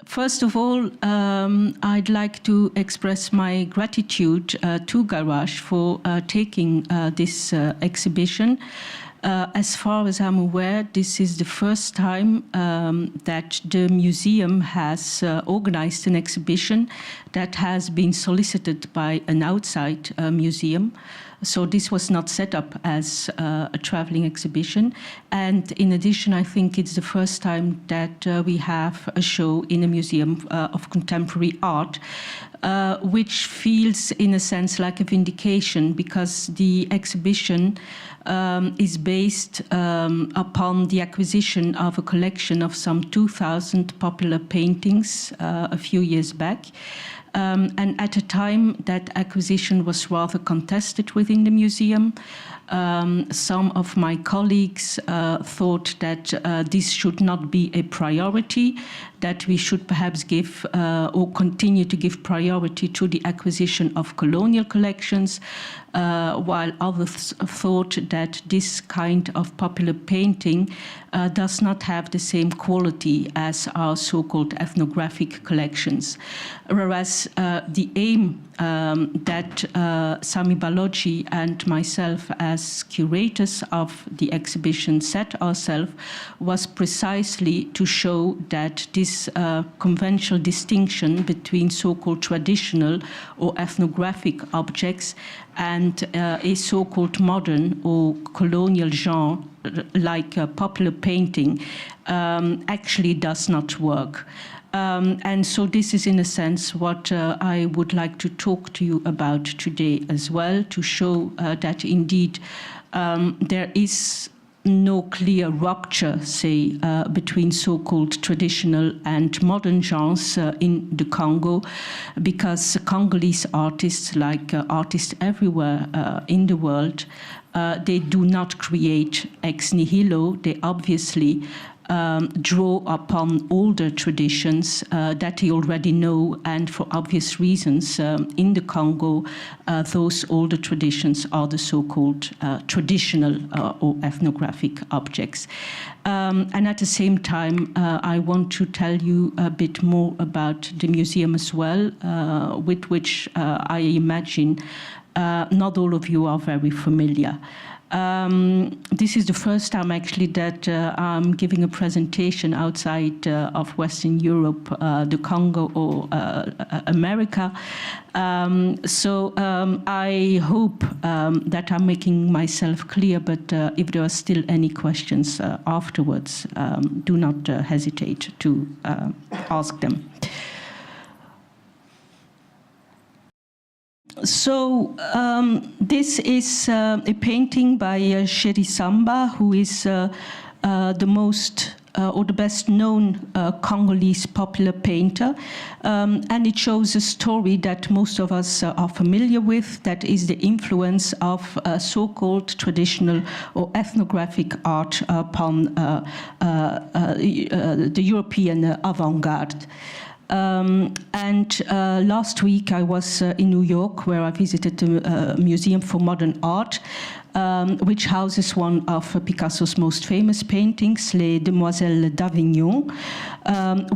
First of all, I'd like to express my gratitude to Garage for taking this exhibition. As far as I'm aware, this is the first time that the museum has organized an exhibition that has been solicited by an outside museum. So this was not set up as a traveling exhibition. And in addition, I think it's the first time that we have a show in a museum of contemporary art, which feels in a sense like a vindication, because the exhibition is based upon the acquisition of a collection of some 2,000 popular paintings a few years back. And at a time, that acquisition was rather contested within the museum. Some of my colleagues thought that this should not be a priority, that we should perhaps give or continue to give priority to the acquisition of colonial collections, while others thought that this kind of popular painting does not have the same quality as our so-called ethnographic collections. Whereas the aim that Sami Balogi and myself as curators of the exhibition set ourselves was precisely to show that this conventional distinction between so-called traditional or ethnographic objects and a so-called modern or colonial genre like popular painting actually does not work. And so this is in a sense what I would like to talk to you about today as well, to show that indeed there is no clear rupture, say, between so-called traditional and modern genres in the Congo, because Congolese artists, like artists everywhere in the world, they do not create ex nihilo. They obviously draw upon older traditions that they already know, and for obvious reasons, in the Congo, those older traditions are the so-called traditional or ethnographic objects. And at the same time, I want to tell you a bit more about the museum as well, with which I imagine not all of you are very familiar. This is the first time actually that I'm giving a presentation outside of Western Europe, the Congo or America. So I hope that I'm making myself clear, but if there are still any questions afterwards, do not hesitate to ask them. So this is a painting by Sheri Samba, who is the most or the best known Congolese popular painter. And it shows a story that most of us are familiar with, that is the influence of so-called traditional or ethnographic art upon the European avant-garde. Last week I was in New York, where I visited the Museum for Modern Art, which houses one of Picasso's most famous paintings, Les Demoiselles d'Avignon,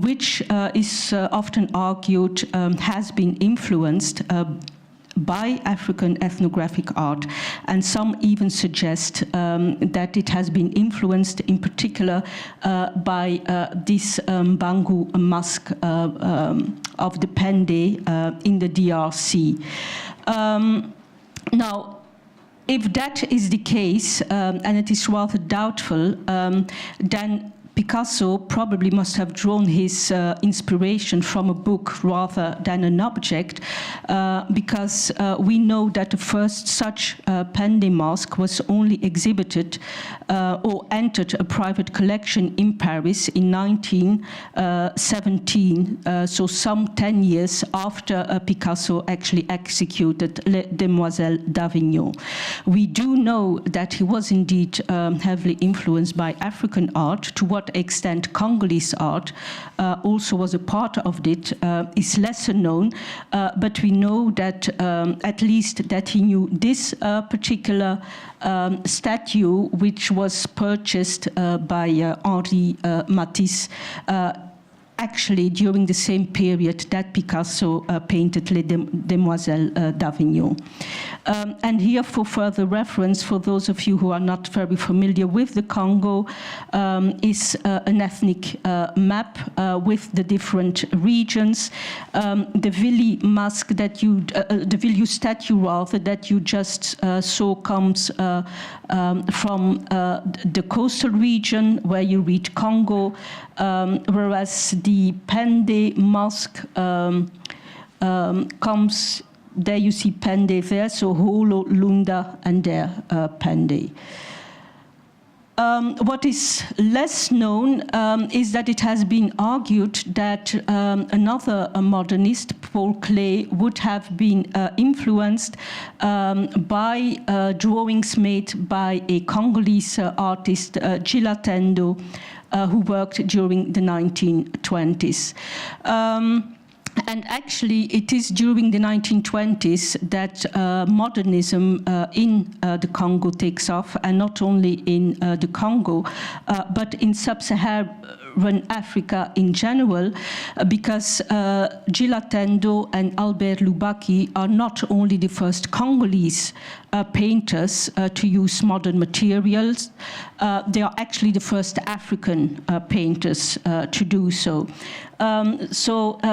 which is often argued has been influenced by African ethnographic art, and some even suggest that it has been influenced in particular by this Bangu mask of the Pende in the DRC. Now, if that is the case, and it is rather doubtful, then Picasso probably must have drawn his inspiration from a book rather than an object, because we know that the first such Pende mask was only exhibited or entered a private collection in Paris in 1917, so some 10 years after Picasso actually executed Les Demoiselles d'Avignon. We do know that he was indeed heavily influenced by African art. To what extent Congolese art also was a part of it is lesser known, but we know that at least that he knew this particular statue, which was purchased by Henri Matisse, actually during the same period that Picasso painted Les Demoiselles d'Avignon. And here, for further reference, for those of you who are not very familiar with the Congo, is an ethnic map with the different regions. The Vili mask that you, the Vili statue rather, that you just saw comes from the coastal region where you read Congo, whereas the Pende mask comes, there you see Pende there, so Holo, Lunda, and there Pende. What is less known is that it has been argued that another modernist, Paul Klee, would have been influenced by drawings made by a Congolese artist, Gilatendo, who worked during the 1920s. And actually, it is during the 1920s that modernism in the Congo takes off, and not only in the Congo, but in sub-Saharan Africa in general, because Gilatendo and Albert Lubaki are not only the first Congolese painters to use modern materials, they are actually the first African painters to do so.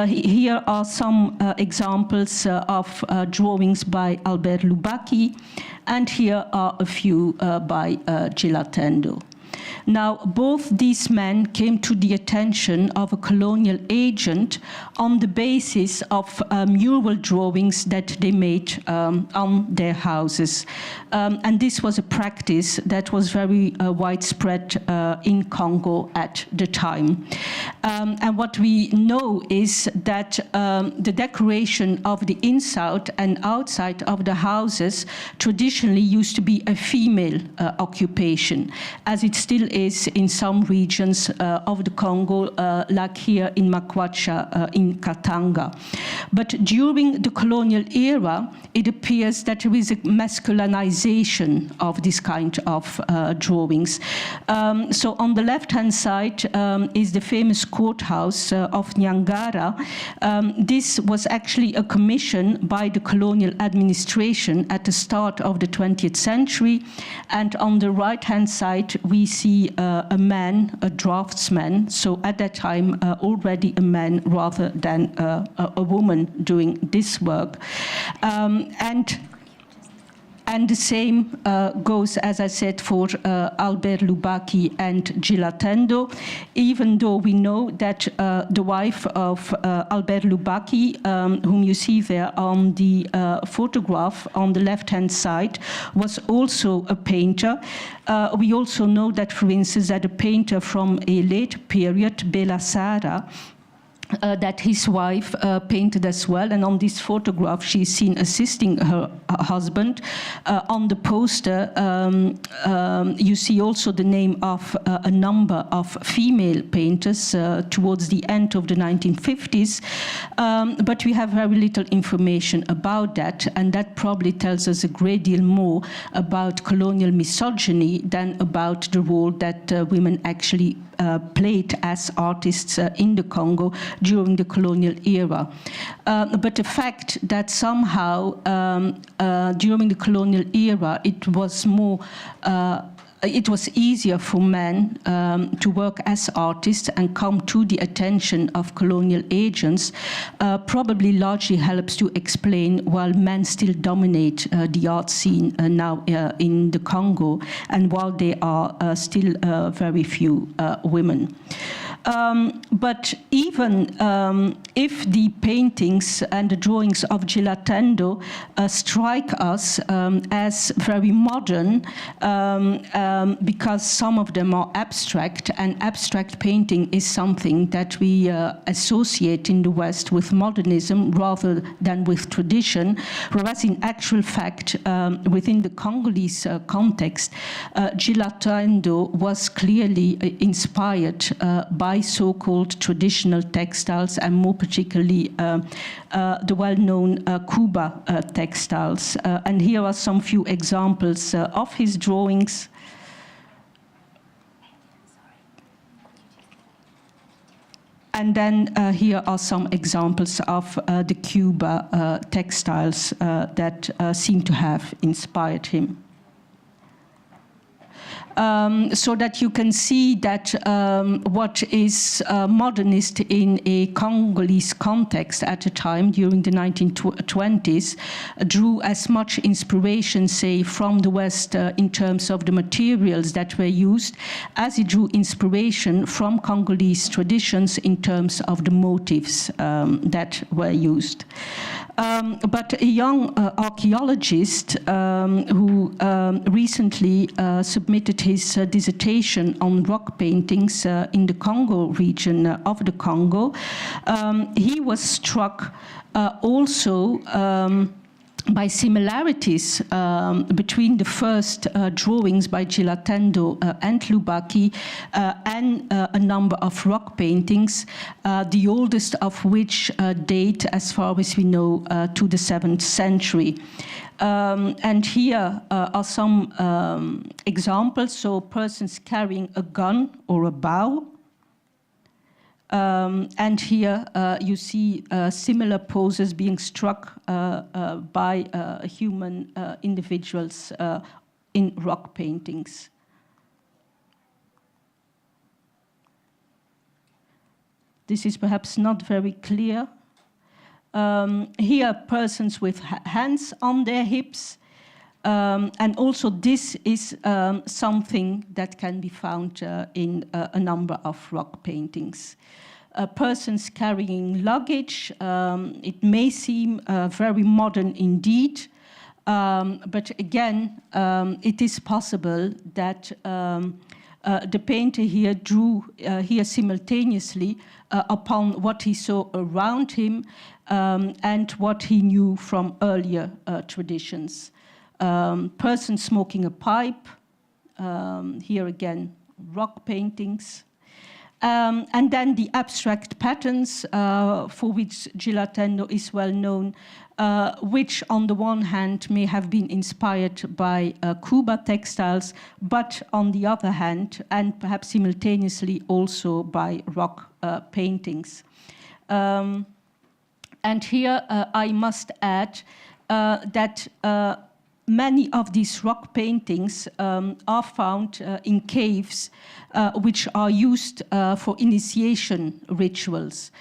Here are some examples of drawings by Albert Lubaki, and here are a few by Gilatendo. Now, both these men came to the attention of a colonial agent on the basis of mural drawings that they made on their houses. And this was a practice that was very widespread in Congo at the time. And what we know is that the decoration of the inside and outside of the houses traditionally used to be a female occupation, as it still is in some regions of the Congo, like here in Makwacha, in Katanga. But during the colonial era, it appears that there is a masculinization of this kind of drawings. So on the left-hand side is the famous courthouse of Nyangara. This was actually a commission by the colonial administration at the start of the 20th century. And on the right-hand side, we see a man, a draftsman, so at that time already a man rather than a woman doing this work. And the same goes, as I said, for Albert Lubaki and Gilatendo, even though we know that the wife of Albert Lubaki, whom you see there on the photograph on the left-hand side, was also a painter. We also know that, for instance, that a painter from a late period, Bela Sara, that his wife painted as well, and on this photograph she's seen assisting her husband. On the poster you see also the name of a number of female painters towards the end of the 1950s, but we have very little information about that, and that probably tells us a great deal more about colonial misogyny than about the role that women actually played as artists in the Congo during the colonial era. But the fact that somehow during the colonial era it was more it was easier for men to work as artists and come to the attention of colonial agents, probably largely helps to explain why men still dominate the art scene now in the Congo, and while there are still very few women. But even if the paintings and the drawings of Gilatendo strike us as very modern, because some of them are abstract, and abstract painting is something that we associate in the West with modernism rather than with tradition, whereas in actual fact, within the Congolese context, Gilatendo was clearly inspired by so-called traditional textiles, and more particularly the well-known Kuba textiles. And here are some few examples of his drawings. And then here are some examples of the Cuba textiles that seem to have inspired him. So that you can see that what is modernist in a Congolese context at the time during the 1920s drew as much inspiration, say, from the West in terms of the materials that were used, as it drew inspiration from Congolese traditions in terms of the motifs that were used. But a young archaeologist who recently submitted his dissertation on rock paintings in the Congo region of the Congo, he was struck also by similarities between the first drawings by Gilatendo and Lubaki and a number of rock paintings, the oldest of which date, as far as we know, to the 7th century. And here are some examples. So persons carrying a gun or a bow. And here you see similar poses being struck by human individuals in rock paintings. This is perhaps not very clear. Here, persons with hands on their hips. And also this is something that can be found in a number of rock paintings. Persons carrying luggage, it may seem very modern indeed, but again, it is possible that the painter here drew here simultaneously upon what he saw around him and what he knew from earlier traditions. Person smoking a pipe, here again, rock paintings. And then the abstract patterns for which Gilatendo is well known, which on the one hand may have been inspired by Cuba textiles, but on the other hand, and perhaps simultaneously also by rock paintings. And here I must add that many of these rock paintings are found in caves which are used for initiation rituals.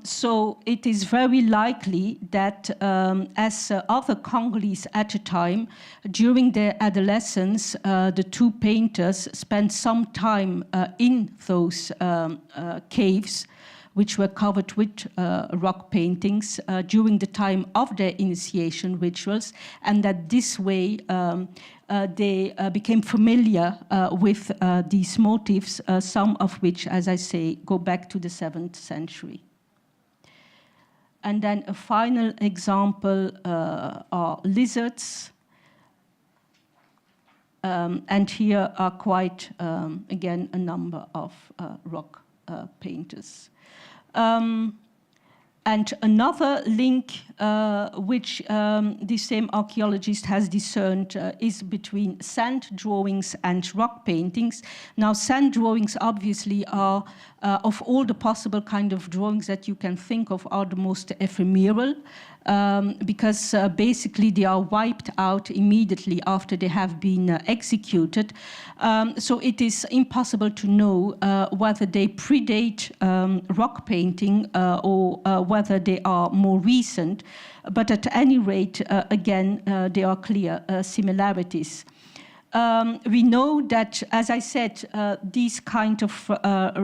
So it is very likely that as other Congolese at the time, during their adolescence, the two painters spent some time in those caves which were covered with rock paintings during the time of their initiation rituals, and that this way they became familiar with these motifs, some of which, as I say, go back to the 7th century. And then a final example are lizards. And here are quite, again, a number of rock painters. And another link which the same archaeologist has discerned is between sand drawings and rock paintings. Now, sand drawings obviously are, of all the possible kind of drawings that you can think of, are the most ephemeral, because basically they are wiped out immediately after they have been executed. So it is impossible to know whether they predate rock painting or whether they are more recent. But at any rate, again, there are clear similarities. We know that, as I said, this kind of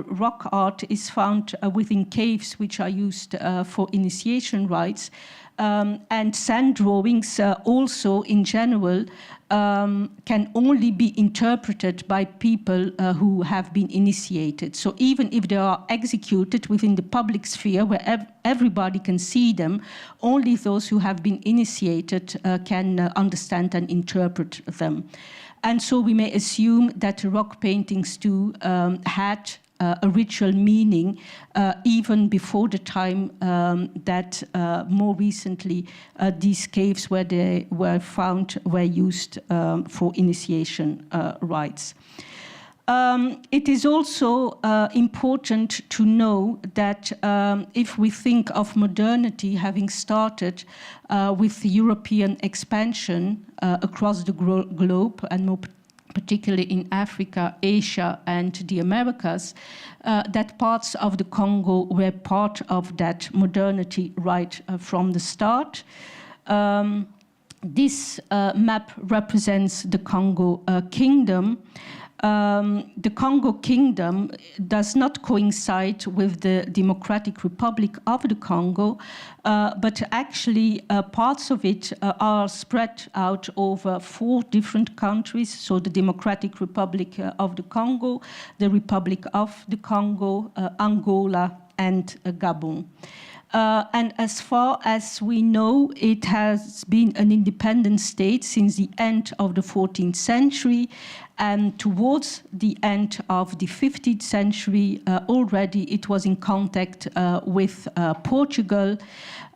rock art is found within caves which are used for initiation rites. And sand drawings also, in general, can only be interpreted by people who have been initiated. So even if they are executed within the public sphere where everybody can see them, only those who have been initiated can understand and interpret them. And so we may assume that rock paintings too had a ritual meaning even before the time that more recently these caves where they were found were used for initiation rites. It is also important to know that if we think of modernity having started with European expansion across the globe, and more particularly in Africa, Asia, and the Americas, that parts of the Congo were part of that modernity right from the start. This map represents the Congo Kingdom. The Congo Kingdom does not coincide with the Democratic Republic of the Congo, but actually parts of it are spread out over 4 different countries. So the Democratic Republic of the Congo, the Republic of the Congo, Angola, and Gabon. And as far as we know, it has been an independent state since the end of the 14th century, and towards the end of the 15th century, already it was in contact with Portugal.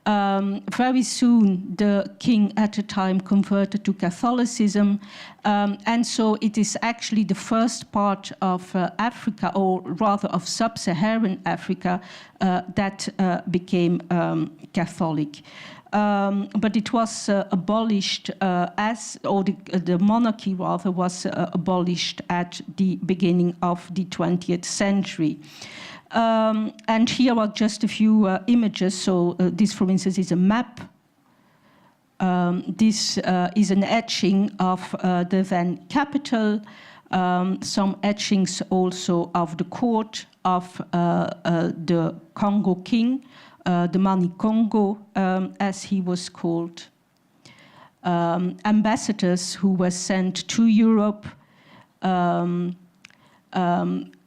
Very soon, the king at the time converted to Catholicism, and so it is actually the first part of Africa, or rather of sub-Saharan Africa, that became Catholic. But it was abolished the monarchy rather was abolished at the beginning of the 20th century. And here are just a few images. So this, for instance, is a map. This is an etching of the then capital, some etchings also of the court of the Congo king, the Mani Congo, as he was called. Ambassadors who were sent to Europe,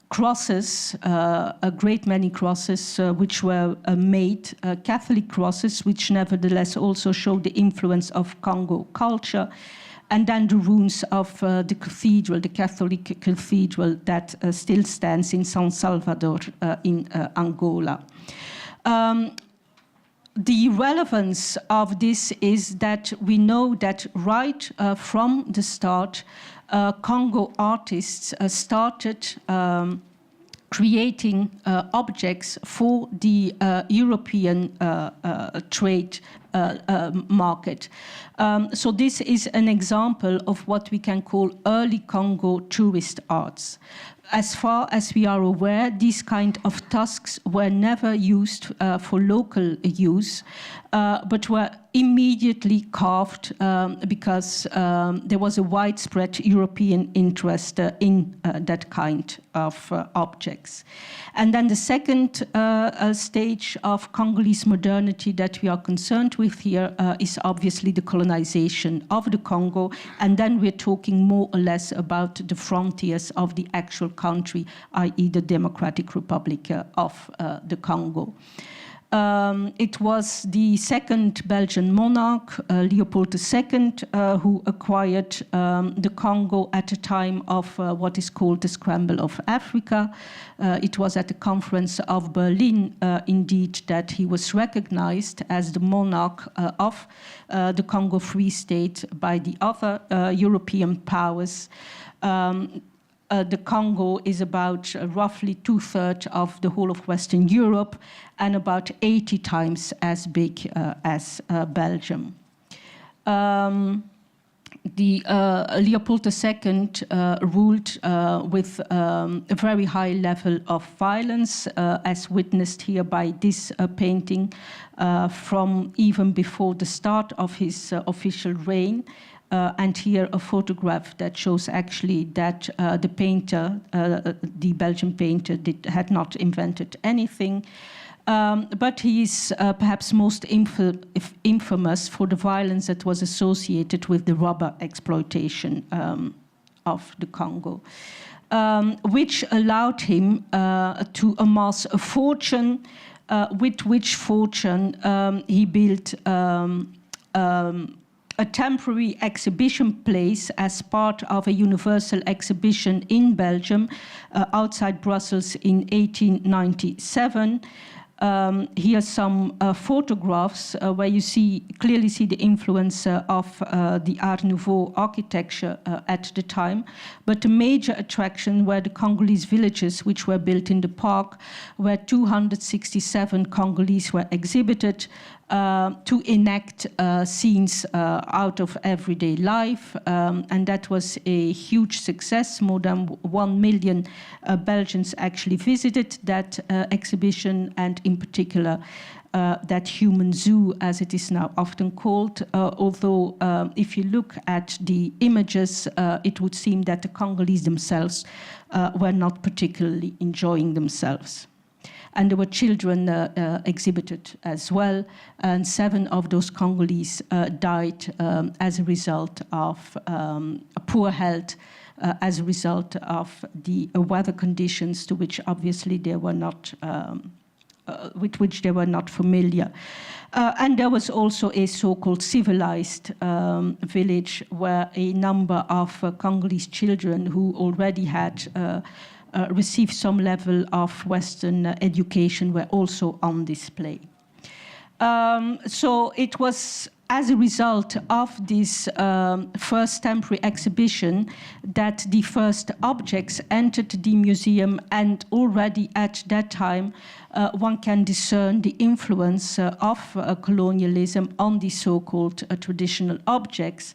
crosses, a great many crosses which were made, Catholic crosses, which nevertheless also show the influence of Congo culture, and then the ruins of the cathedral, the Catholic cathedral that still stands in San Salvador in Angola. The relevance of this is that we know that right from the start, Congo artists started creating objects for the European trade market. So this is an example of what we can call early Congo tourist arts. As far as we are aware, these kind of tusks were never used for local use, but were immediately carved because there was a widespread European interest in that kind of objects. And then the second stage of Congolese modernity that we are concerned with here is obviously the colonization of the Congo, and then we're talking more or less about the frontiers of the actual country, i.e. the Democratic Republic of the Congo. It was the second Belgian monarch, Leopold II, who acquired the Congo at the time of what is called the Scramble of Africa. It was at the Conference of Berlin, indeed, that he was recognized as the monarch of the Congo Free State by the other European powers. The Congo is about roughly 2/3 of the whole of Western Europe and about 80 times as big as Belgium. Leopold II ruled with a very high level of violence, as witnessed here by this painting from even before the start of his official reign. And here a photograph that shows actually that the painter, the Belgian painter, had not invented anything. But he is perhaps most infamous for the violence that was associated with the rubber exploitation of the Congo, which allowed him to amass a fortune, with which fortune he built a temporary exhibition place as part of a universal exhibition in Belgium outside Brussels in 1897. Here are some photographs where you clearly see the influence of the Art Nouveau architecture at the time. But the major attraction were the Congolese villages, which were built in the park, where 267 Congolese were exhibited to enact scenes out of everyday life. And that was a huge success. More than 1 million Belgians actually visited that exhibition, and in particular that human zoo, as it is now often called, although if you look at the images, it would seem that the Congolese themselves were not particularly enjoying themselves. And there were children exhibited as well, and 7 of those Congolese died as a result of poor health, as a result of the weather conditions to which obviously they were not, with which they were not familiar. And there was also a so-called civilized village where a number of Congolese children who already had received some level of Western education were also on display. So it was as a result of this first temporary exhibition that the first objects entered the museum, and already at that time one can discern the influence of colonialism on the so-called traditional objects,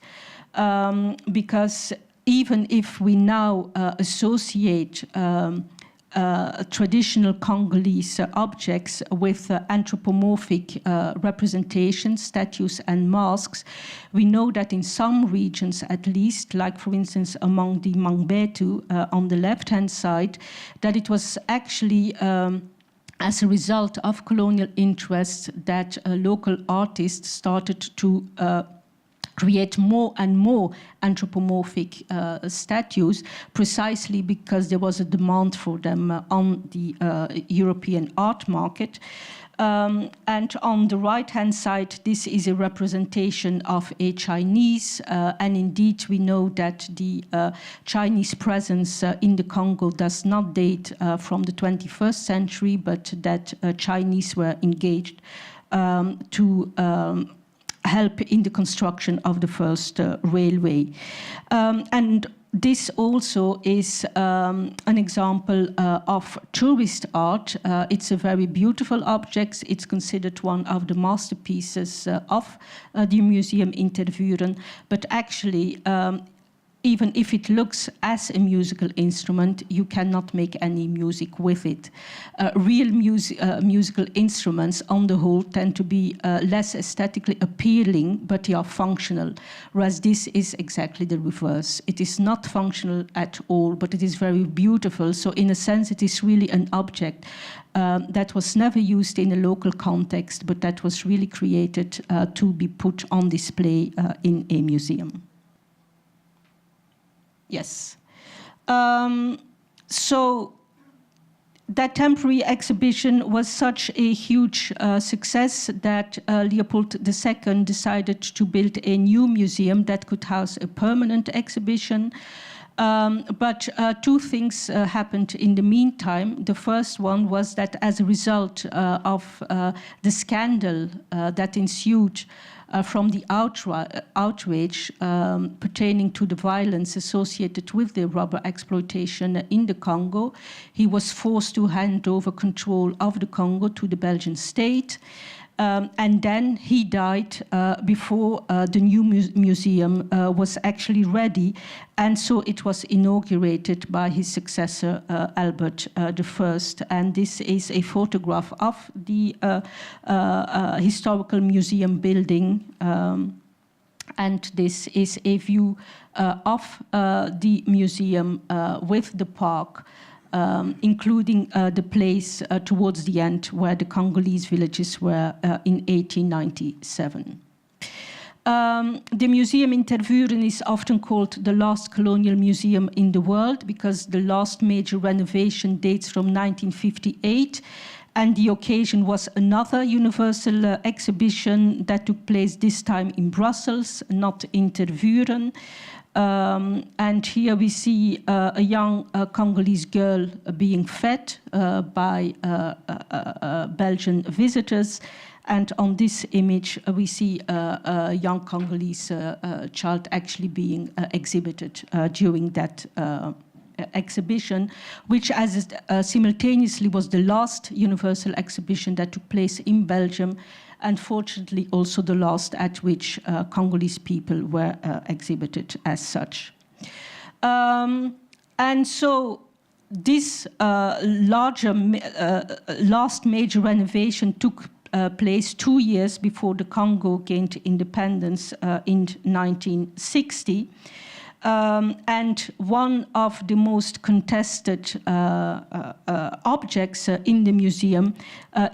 because even if we now associate traditional Congolese objects with anthropomorphic representations, statues and masks, we know that in some regions at least, like for instance among the Mangbetu on the left-hand side, that it was actually as a result of colonial interests that local artists started to create more and more anthropomorphic statues, precisely because there was a demand for them on the European art market. And on the right-hand side, this is a representation of a Chinese, and indeed we know that the Chinese presence in the Congo does not date from the 21st century, but that Chinese were engaged to help in the construction of the first railway. And this also is an example of tourist art. It's a very beautiful object. It's considered one of the masterpieces of the Museum in Tervuren, but actually even if it looks as a musical instrument, you cannot make any music with it. Real musical instruments, on the whole, tend to be less aesthetically appealing, but they are functional, whereas this is exactly the reverse. It is not functional at all, but it is very beautiful. So in a sense, it is really an object that was never used in a local context, but that was really created to be put on display in a museum. Yes. So that temporary exhibition was such a huge success that Leopold II decided to build a new museum that could house a permanent exhibition. But two things happened in the meantime. The first one was that as a result of the scandal that ensued from the outrage pertaining to the violence associated with the rubber exploitation in the Congo, he was forced to hand over control of the Congo to the Belgian state. And then he died before the new museum was actually ready, and so it was inaugurated by his successor, Albert I. And this is a photograph of the historical museum building, and this is a view of the museum with the park, including the place towards the end where the Congolese villages were in 1897. The museum in Tervuren is often called the last colonial museum in the world because the last major renovation dates from 1958. And the occasion was another universal exhibition that took place this time in Brussels, not in Tervuren. And here we see a young Congolese girl being fed by Belgian visitors. And on this image, we see a young Congolese child actually being exhibited during that exhibition, which simultaneously was the last universal exhibition that took place in Belgium, and fortunately also the last at which Congolese people were exhibited as such. And so this last major renovation took place 2 years before the Congo gained independence in 1960. And one of the most contested objects in the museum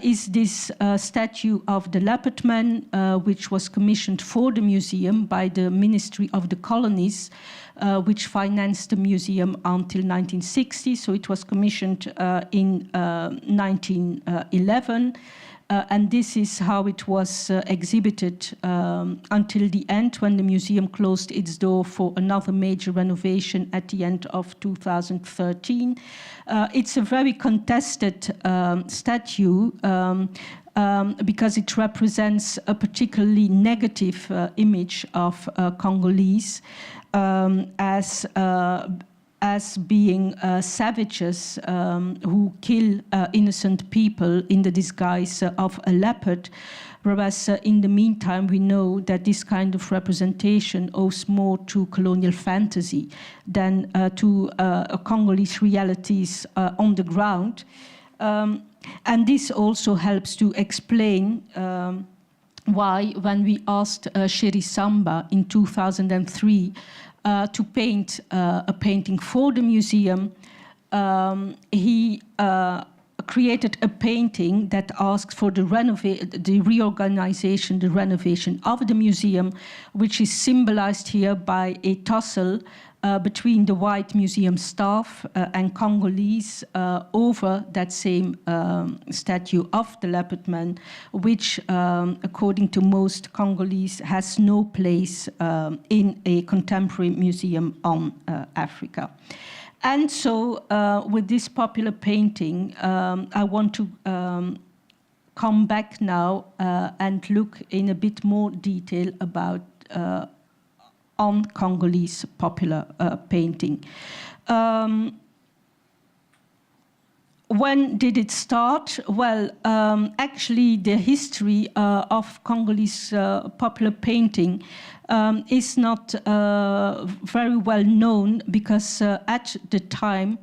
is this statue of the Leopard Man, which was commissioned for the museum by the Ministry of the Colonies, which financed the museum until 1960. So it was commissioned in 1911. And this is how it was exhibited until the end, when the museum closed its door for another major renovation at the end of 2013. It's a very contested statue because it represents a particularly negative image of Congolese as being savages who kill innocent people in the disguise of a leopard, whereas in the meantime we know that this kind of representation owes more to colonial fantasy than to Congolese realities on the ground. And this also helps to explain why, when we asked Sheri Samba in 2003 to paint a painting for the museum, he created a painting that asks for the reorganization, the renovation of the museum, which is symbolized here by a tussle between the white museum staff and Congolese over that same statue of the Leopard Man, which, according to most Congolese, has no place in a contemporary museum on Africa. And so with this popular painting, I want to come back now and look in a bit more detail about on Congolese popular painting. When did it start? Well, actually, the history of Congolese popular painting is not very well known, because at the time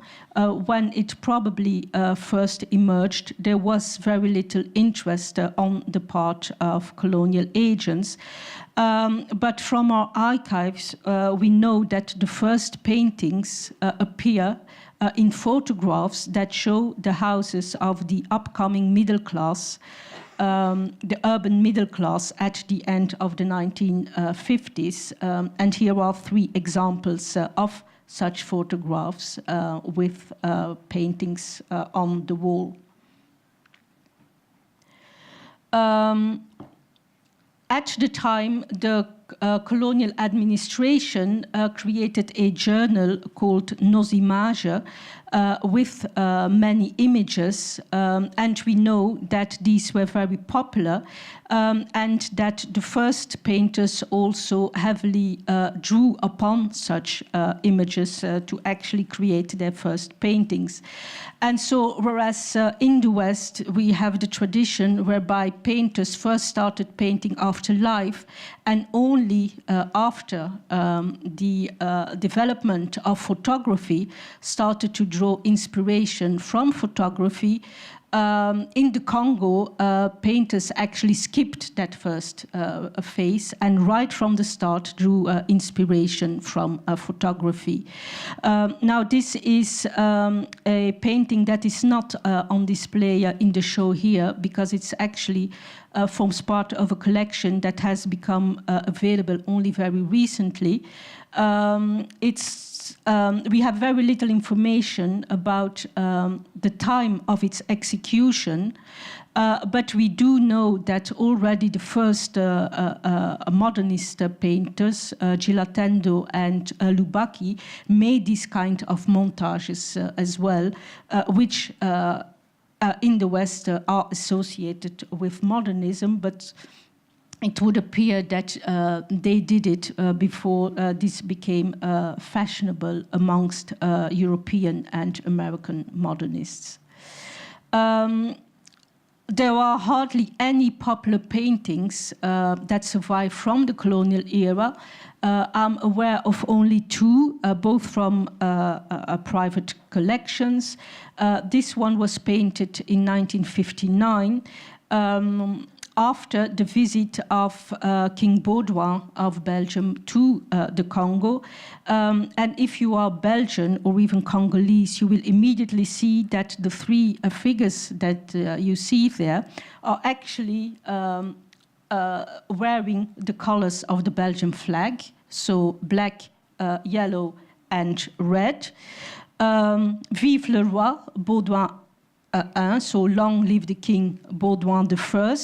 when it probably first emerged, there was very little interest on the part of colonial agents. But from our archives, we know that the first paintings appear in photographs that show the houses of the upcoming middle class, the urban middle class at the end of the 1950s. And here are 3 examples of such photographs with paintings on the wall. At the time, the colonial administration created a journal called Nos Images with many images, and we know that these were very popular, and that the first painters also heavily drew upon such images to actually create their first paintings. And so, whereas in the West we have the tradition whereby painters first started painting after life, and only after the development of photography started to draw inspiration from photography, in the Congo, painters actually skipped that first phase and right from the start drew inspiration from photography. Now, this is a painting that is not on display in the show here, because it's actually forms part of a collection that has become available only very recently. We have very little information about the time of its execution. execution. But we do know that already the first modernist painters, Gilatendo and Lubaki, made this kind of montages as well, which in the West are associated with modernism, but it would appear that they did it before this became fashionable amongst European and American modernists. There are hardly any popular paintings that survive from the colonial era. I'm aware of only two, both from private collections. This one was painted in 1959 after the visit of King Baudouin of Belgium to the Congo. And if you are Belgian or even Congolese, you will immediately see that the three figures that you see there are actually wearing the colors of the Belgian flag, so black, yellow, and red. Vive le roi, Baudouin I, so long live the king Baudouin I.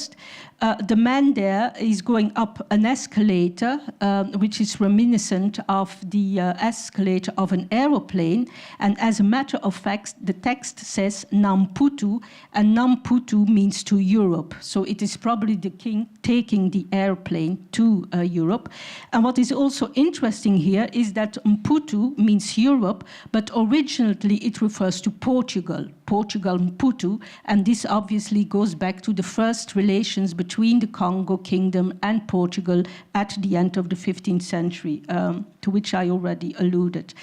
The man there is going up an escalator, which is reminiscent of the escalator of an aeroplane. And as a matter of fact, the text says Namputu, and Namputu means to Europe. So it is probably the king taking the airplane to Europe. And what is also interesting here is that Mputu means Europe, but originally it refers to Portugal. Portugal Mputu, and this obviously goes back to the first relations between the Congo Kingdom and Portugal at the end of the 15th century, to which I already alluded.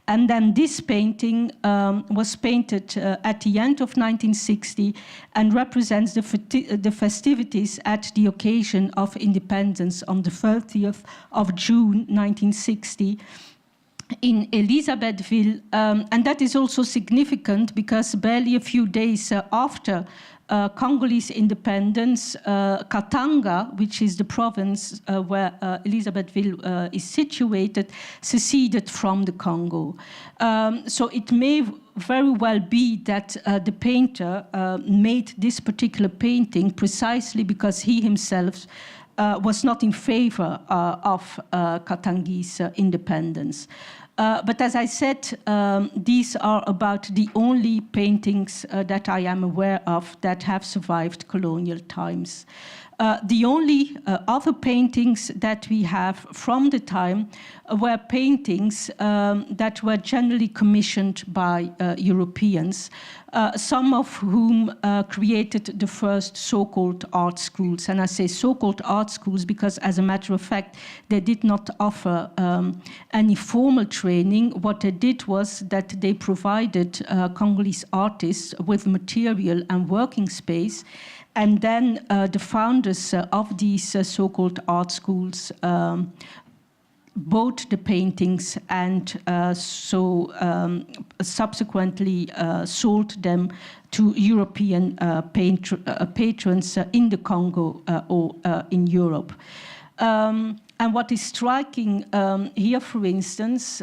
And then this painting was painted at the end of 1960 and represents the festivities at the occasion of independence on the 30th of June 1960. In Elisabethville, and that is also significant because barely a few days after Congolese independence, Katanga, which is the province where Elisabethville is situated, seceded from the Congo. So it may very well be that the painter made this particular painting precisely because he himself was not in favor of Katangese independence. But as I said, these are about the only paintings that I am aware of that have survived colonial times. The only other paintings that we have from the time were paintings that were generally commissioned by Europeans, some of whom created the first so-called art schools. And I say so-called art schools because, as a matter of fact, they did not offer any formal training. What they did was that they provided Congolese artists with material and working space. And then the founders of these so-called art schools bought the paintings and subsequently sold them to European patrons in the Congo or in Europe. And what is striking here, for instance,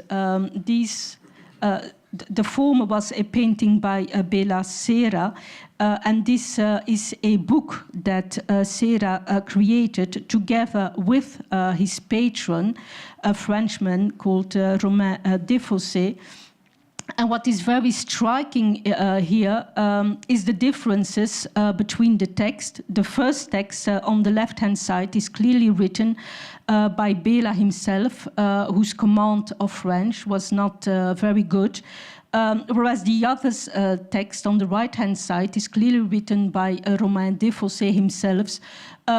the former was a painting by Bela Serra, and this is a book that Serra created together with his patron, a Frenchman called Romain Desfossés. And what is very striking here is the differences between the text. The first text on the left-hand side is clearly written by Bela himself, whose command of French was not very good. Whereas the other text on the right-hand side is clearly written by Romain Desfossés himself,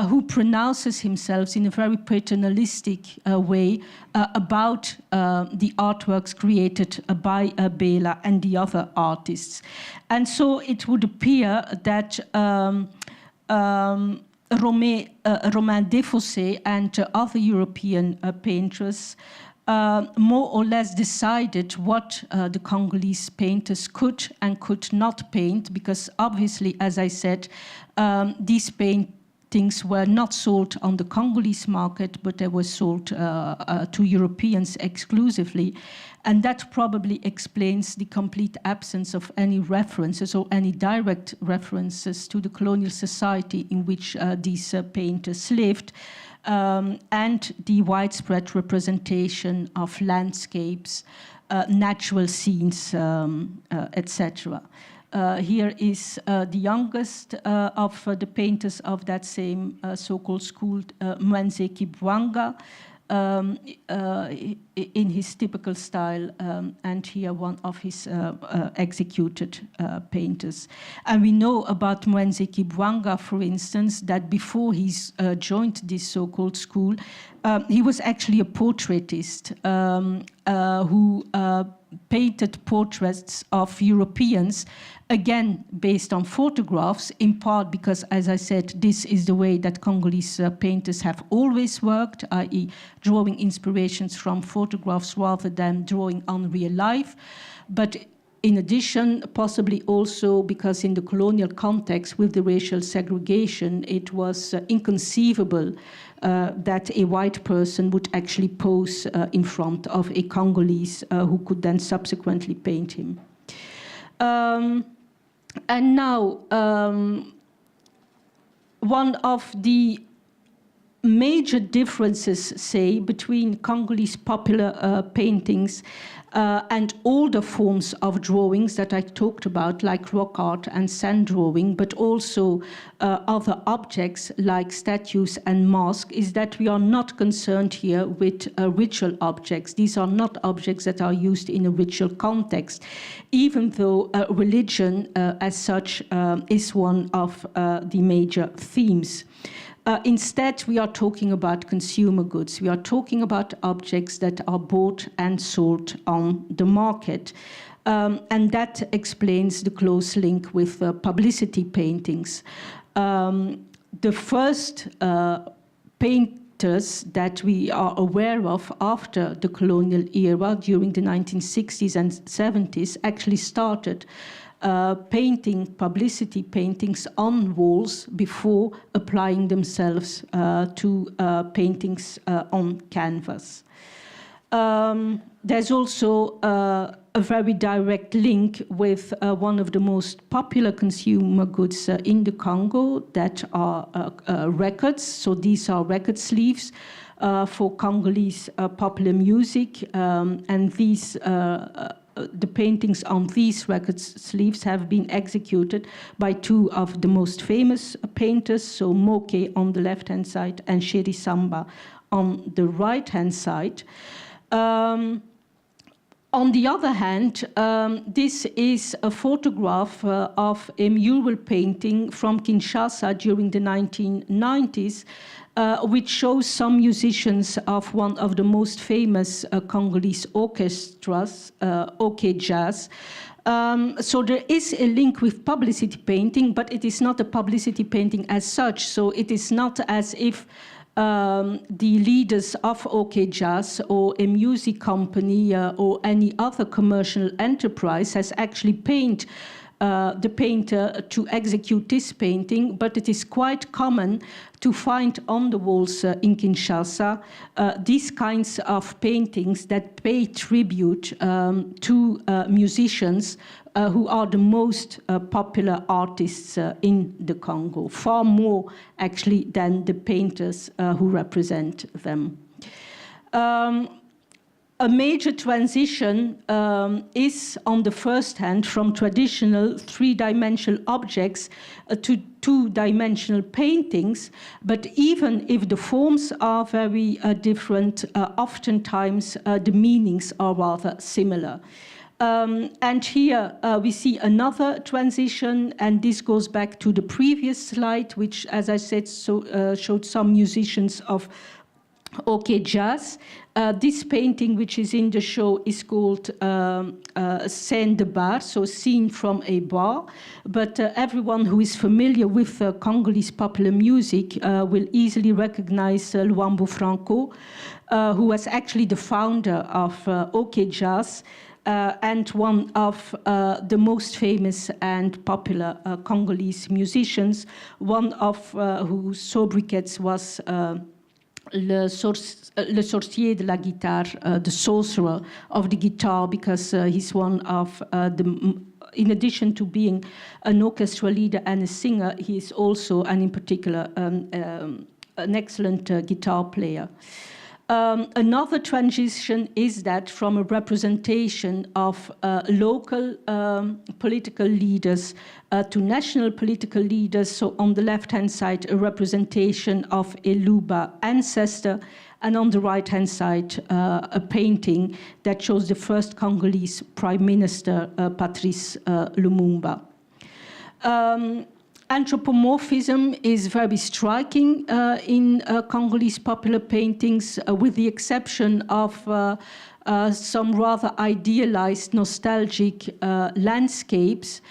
who pronounces himself in a very paternalistic way about the artworks created by Bela and the other artists. And so it would appear that Romain Desfossés and other European painters more or less decided what the Congolese painters could and could not paint, because obviously, as I said, these paintings were not sold on the Congolese market, but they were sold to Europeans exclusively. And that probably explains the complete absence of any references or any direct references to the colonial society in which these painters lived, and the widespread representation of landscapes, natural scenes, etc. Here is the youngest of the painters of that same so-called school, Mwenze Kibwanga, in his typical style, and here one of his executed painters. And we know about Mwenze Kibwanga, for instance, that before he joined this so-called school, he was actually a portraitist who painted portraits of Europeans, again based on photographs, in part because, as I said, this is the way that Congolese painters have always worked, i.e. drawing inspirations from photographs rather than drawing on real life. But in addition, possibly also because in the colonial context with the racial segregation, it was inconceivable that a white person would actually pose in front of a Congolese who could then subsequently paint him. And now, one of the major differences, say, between Congolese popular paintings and older forms of drawings that I talked about, like rock art and sand drawing, but also other objects like statues and masks, is that we are not concerned here with ritual objects. These are not objects that are used in a ritual context, even though religion as such is one of the major themes. Instead, we are talking about consumer goods. We are talking about objects that are bought and sold on the market. And that explains the close link with publicity paintings. The first painters that we are aware of after the colonial era, during the 1960s and 70s, actually started painting publicity paintings on walls before applying themselves to paintings on canvas. There's also a very direct link with one of the most popular consumer goods in the Congo, that are records. So these are record sleeves for Congolese popular music, and these the paintings on these record sleeves have been executed by two of the most famous painters, so Moke on the left-hand side and Sheri Samba on the right-hand side. On the other hand, this is a photograph of a mural painting from Kinshasa during the 1990s, which shows some musicians of one of the most famous Congolese orchestras, OK Jazz. So there is a link with publicity painting, but it is not a publicity painting as such. So it is not as if the leaders of OK Jazz or a music company or any other commercial enterprise has actually paid the painter to execute this painting, but it is quite common to find on the walls in Kinshasa these kinds of paintings that pay tribute to musicians who are the most popular artists in the Congo, far more actually than the painters who represent them. A major transition is, on the first hand, from traditional three-dimensional objects to two-dimensional paintings, but even if the forms are very different, oftentimes the meanings are rather similar. And here we see another transition, and this goes back to the previous slide, which, as I said, showed some musicians of OK Jazz. This painting, which is in the show, is called Scène de bar, so scene from a bar. But everyone who is familiar with Congolese popular music will easily recognize Luambo Franco, who was actually the founder of OK Jazz. and one of the most famous and popular Congolese musicians, one of whose sobriquets was le sorcier de la guitare, the sorcerer of the guitar, because he's one of in addition to being an orchestra leader and a singer, he is also, and in particular, an excellent guitar player. Another transition is that from a representation of local political leaders to national political leaders. So on the left-hand side, a representation of a Luba ancestor, and on the right-hand side, a painting that shows the first Congolese Prime Minister, Patrice Lumumba. Anthropomorphism is very striking in Congolese popular paintings, with the exception of some rather idealized, nostalgic landscapes.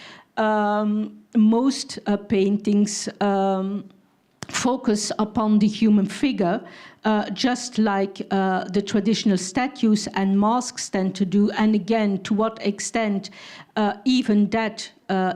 Most paintings focus upon the human figure, just like the traditional statues and masks tend to do. And again, to what extent even that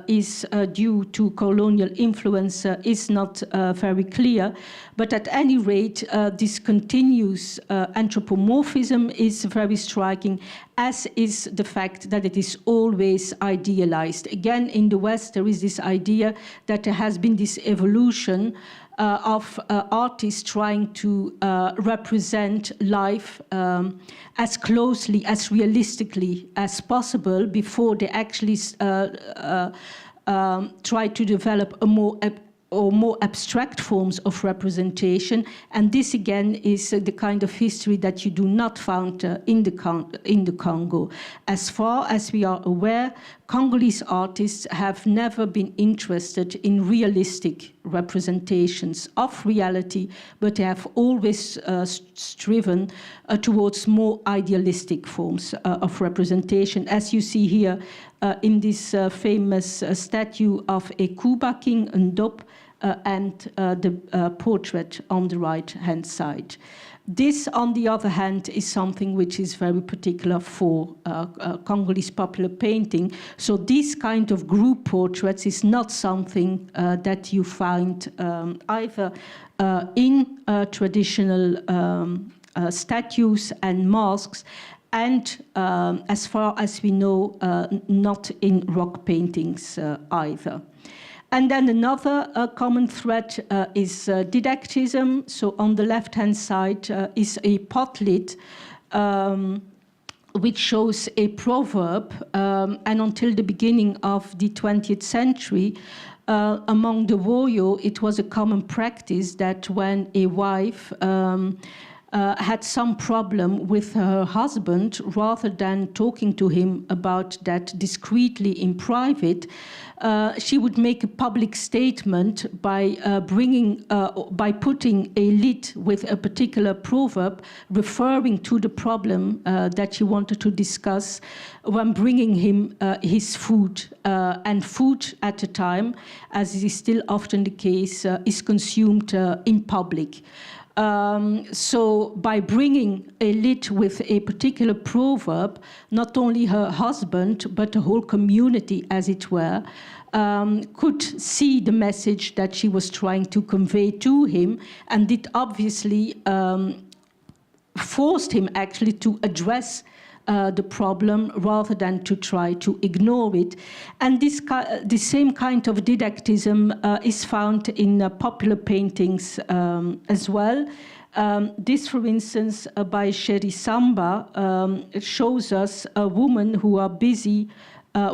is due to colonial influence is not very clear. But at any rate, this continuous anthropomorphism is very striking, as is the fact that it is always idealized. Again, in the West, there is this idea that there has been this evolution of artists trying to represent life as closely, as realistically as possible before they actually try to develop a more abstract forms of representation. And this, again, is the kind of history that you do not find in the Congo. As far as we are aware, Congolese artists have never been interested in realistic representations of reality, but they have always striven towards more idealistic forms of representation, as you see here in this famous statue of a Kuba king, Ndop, and the portrait on the right-hand side. This, on the other hand, is something which is very particular for Congolese popular painting. So this kind of group portraits is not something that you find either in traditional statues and masks, and as far as we know, not in rock paintings either. And then another common thread is didactism. So on the left-hand side is a pot lid which shows a proverb. And until the beginning of the 20th century, among the Woyo, it was a common practice that when a wife had some problem with her husband, rather than talking to him about that discreetly in private, she would make a public statement by putting a lid with a particular proverb referring to the problem that she wanted to discuss when bringing him his food. And food at the time, as is still often the case, is consumed in public. So by bringing a lid with a particular proverb, not only her husband, but the whole community, as it were, could see the message that she was trying to convey to him, and it obviously forced him actually to address the problem rather than to try to ignore it. And the same kind of didactism is found in popular paintings as well. This, for instance, by Sheri Samba, shows us a woman who are busy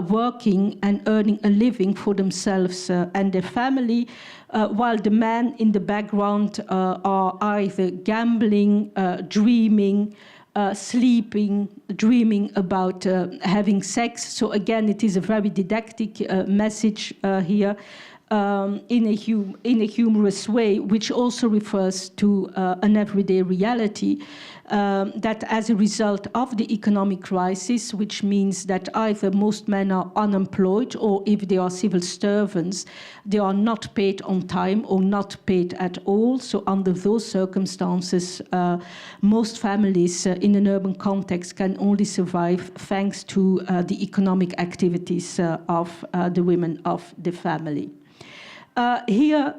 working and earning a living for themselves and their family, while the men in the background are either gambling, dreaming, sleeping, dreaming about having sex. So again, it is a very didactic message here. in a humorous way, which also refers to an everyday reality, that as a result of the economic crisis, which means that either most men are unemployed, or if they are civil servants, they are not paid on time or not paid at all. So under those circumstances, most families in an urban context can only survive thanks to the economic activities of the women of the family. Here,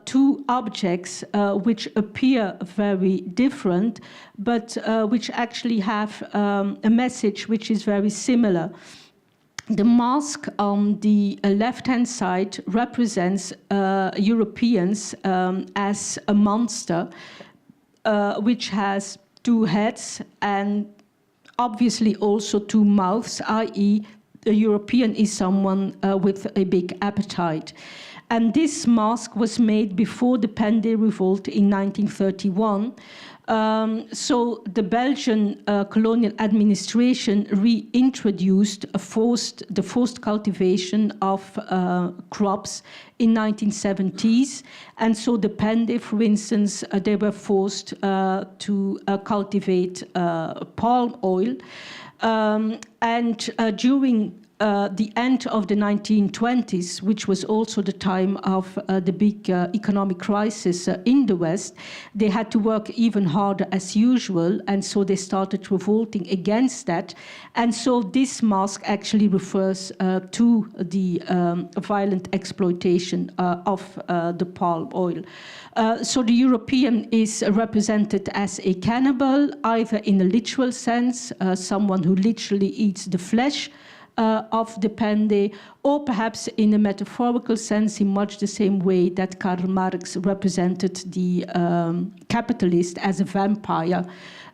two objects which appear very different, but which actually have a message which is very similar. The mask on the left-hand side represents Europeans as a monster, which has two heads and obviously also two mouths, i.e. a European is someone with a big appetite. And this mask was made before the Pende Revolt in 1931. So the Belgian colonial administration reintroduced the forced cultivation of crops in 1970s. And so the Pende, for instance, they were forced to cultivate palm oil. And during the end of the 1920s, which was also the time of the big economic crisis in the West, they had to work even harder as usual, and so they started revolting against that. And so this mask actually refers to the violent exploitation of the palm oil. So the European is represented as a cannibal, either in a literal sense, someone who literally eats the flesh of the Pende, or perhaps in a metaphorical sense, in much the same way that Karl Marx represented the capitalist as a vampire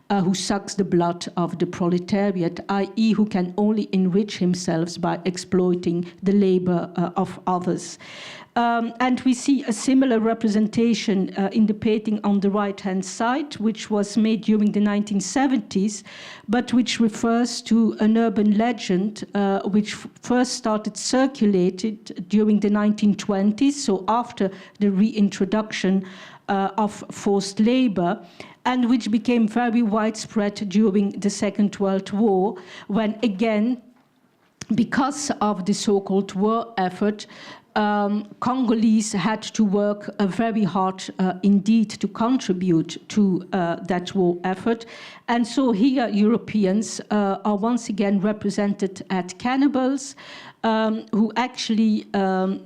who sucks the blood of the proletariat, i.e. who can only enrich himself by exploiting the labor of others. And we see a similar representation in the painting on the right-hand side, which was made during the 1970s, but which refers to an urban legend which first started circulated during the 1920s, so after the reintroduction of forced labor, and which became very widespread during the Second World War, when again, because of the so-called war effort, Congolese had to work very hard indeed to contribute to that war effort. And so here Europeans are once again represented as cannibals who actually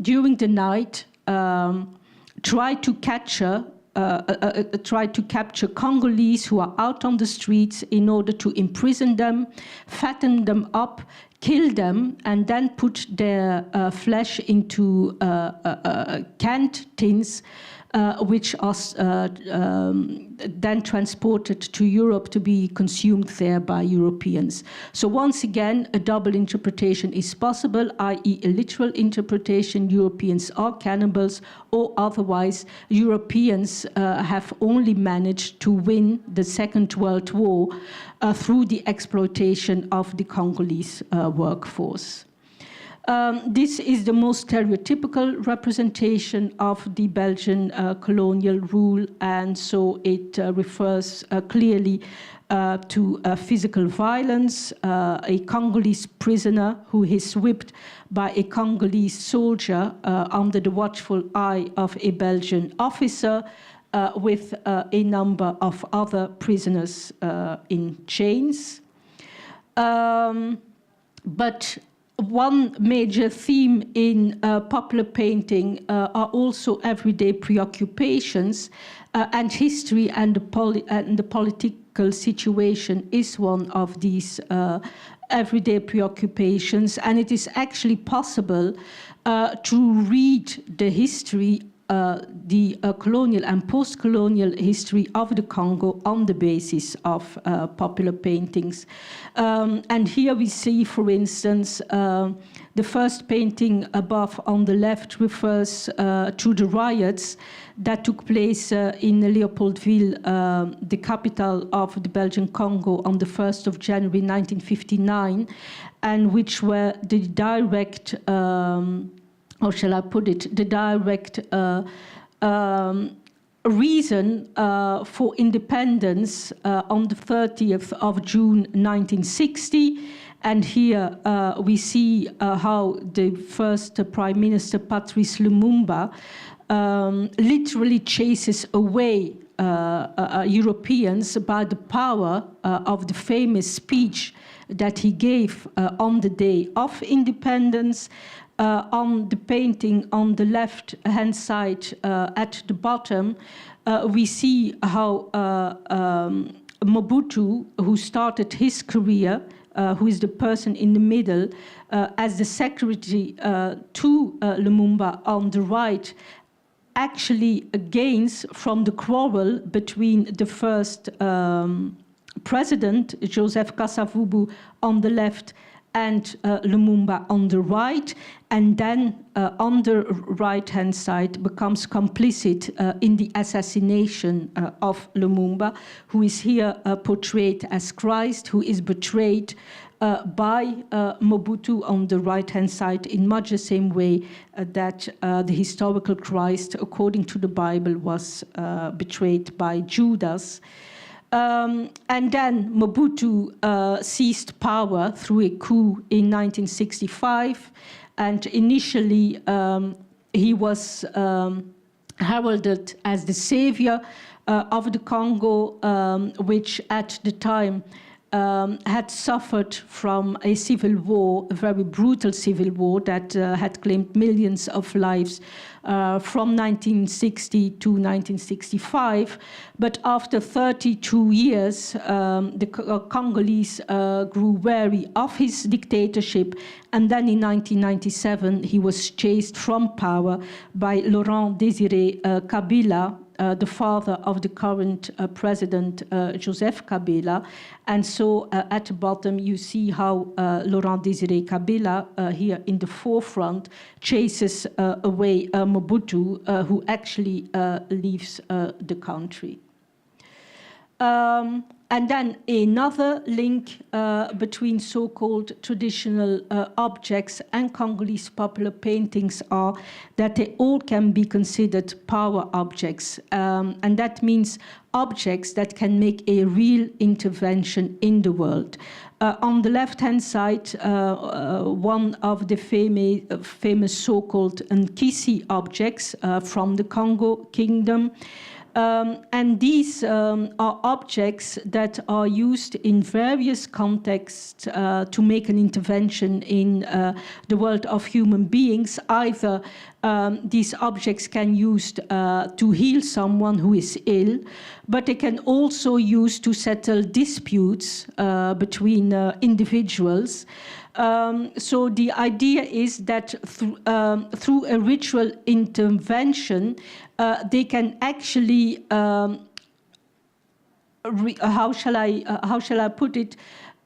during the night try to capture Congolese who are out on the streets in order to imprison them, fatten them up, kill them, and then put their flesh into canned tins, which are then transported to Europe to be consumed there by Europeans. So once again, a double interpretation is possible, i.e. a literal interpretation, Europeans are cannibals, or otherwise Europeans have only managed to win the Second World War through the exploitation of the Congolese workforce. This is the most stereotypical representation of the Belgian colonial rule, and so it refers clearly to physical violence, a Congolese prisoner who is whipped by a Congolese soldier under the watchful eye of a Belgian officer, with a number of other prisoners in chains. But one major theme in popular painting are also everyday preoccupations, and history and the political situation is one of these everyday preoccupations, and it is actually possible to read the history, the colonial and post-colonial history of the Congo on the basis of popular paintings. And here we see, for instance, the first painting above on the left refers to the riots that took place in Leopoldville, the capital of the Belgian Congo, on the 1st of January 1959, and which were the direct how shall I put it, the direct reason for independence on the 30th of June 1960. And here we see how the first Prime Minister, Patrice Lumumba, literally chases away Europeans by the power of the famous speech that he gave on the day of independence. On the painting on the left-hand side at the bottom, we see how Mobutu, who started his career, who is the person in the middle, as the secretary to Lumumba on the right, actually gains from the quarrel between the first president, Joseph Kasavubu, on the left, and Lumumba on the right, and then on the right-hand side becomes complicit in the assassination of Lumumba, who is here portrayed as Christ, who is betrayed by Mobutu on the right-hand side in much the same way that the historical Christ, according to the Bible, was betrayed by Judas. And then Mobutu seized power through a coup in 1965, and initially he was heralded as the savior of the Congo, which at the time had suffered from a civil war, a very brutal civil war that had claimed millions of lives from 1960 to 1965. But after 32 years, the Congolese grew weary of his dictatorship, and then in 1997 he was chased from power by Laurent Désiré Kabila, the father of the current president, Joseph Kabila. And so at the bottom, you see how Laurent Désiré Kabila, here in the forefront, chases away Mobutu, who actually leaves the country. And then another link between so-called traditional objects and Congolese popular paintings are that they all can be considered power objects. And that means objects that can make a real intervention in the world. On the left-hand side, one of the famous so-called Nkisi objects from the Congo Kingdom. And these are objects that are used in various contexts to make an intervention in the world of human beings. Either these objects can be used to heal someone who is ill, but they can also be used to settle disputes between individuals. So the idea is that through a ritual intervention, they can actually, how shall I put it,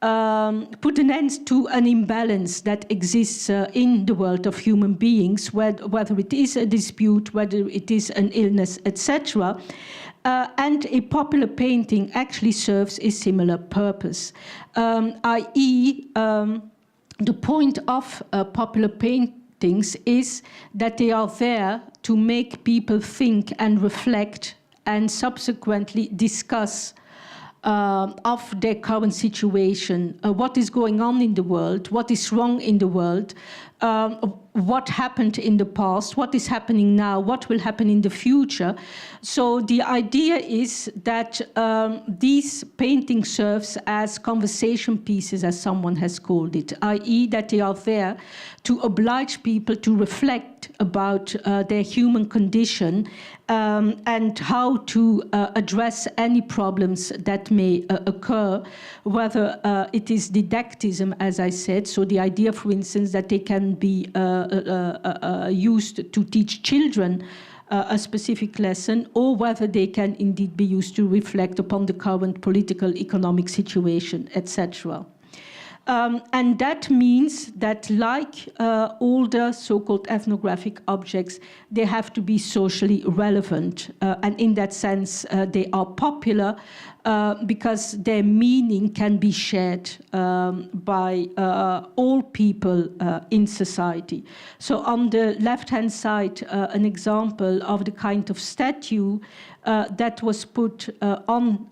put an end to an imbalance that exists in the world of human beings, whether it is a dispute, whether it is an illness, etc. And a popular painting actually serves a similar purpose, i.e., the point of popular paintings is that they are there to make people think and reflect and subsequently discuss of their current situation, what is going on in the world, what is wrong in the world, what happened in the past, what is happening now, what will happen in the future. So the idea is that these paintings serve as conversation pieces, as someone has called it, i.e. that they are there to oblige people to reflect about their human condition and how to address any problems that may occur, whether it is didactism, as I said, so the idea, for instance, that they can be used to teach children a specific lesson, or whether they can indeed be used to reflect upon the current political, economic situation, etc. And that means that, like older so-called ethnographic objects, they have to be socially relevant. And in that sense, they are popular because their meaning can be shared by all people in society. So on the left-hand side, an example of the kind of statue that was put on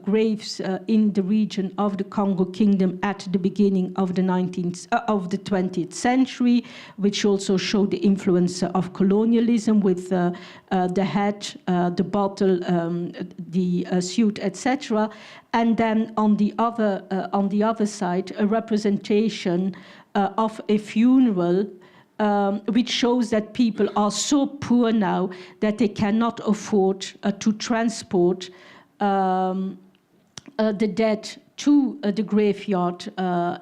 graves in the region of the Congo Kingdom at the beginning of the 20th century, which also showed the influence of colonialism with the hat, the bottle, the suit, etc. And then on the other side, a representation of a funeral, which shows that people are so poor now that they cannot afford to transport the dead to the graveyard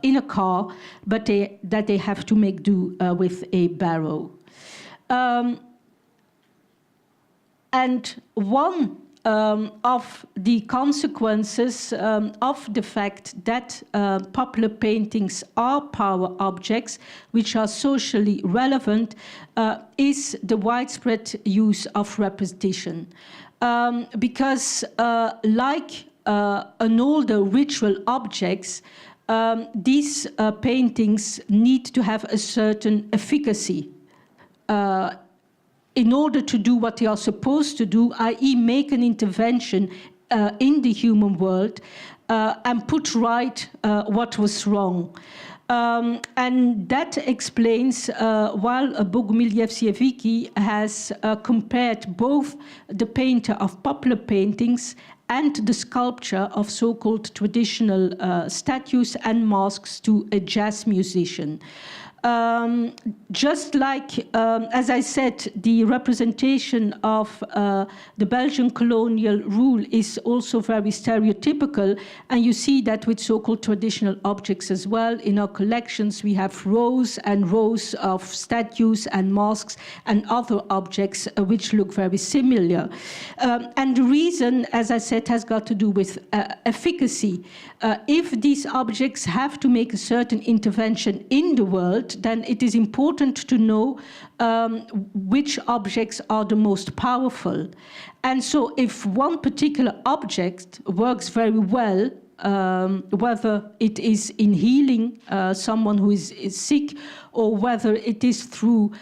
in a car, but that they have to make do with a barrow. And one of the consequences of the fact that popular paintings are power objects, which are socially relevant, is the widespread use of repetition. Because like an older ritual objects, these paintings need to have a certain efficacy in order to do what they are supposed to do, i.e. make an intervention in the human world and put right what was wrong. And that explains while Bogumil Yevsiewicz has compared both the painter of popular paintings and the sculpture of so-called traditional statues and masks to a jazz musician. Just like, as I said, the representation of the Belgian colonial rule is also very stereotypical, and you see that with so-called traditional objects as well. In our collections, we have rows and rows of statues and masks and other objects which look very similar. And the reason, as I said, has got to do with efficacy. If these objects have to make a certain intervention in the world, then it is important to know which objects are the most powerful. And so if one particular object works very well, whether it is in healing someone who is sick, or whether it is through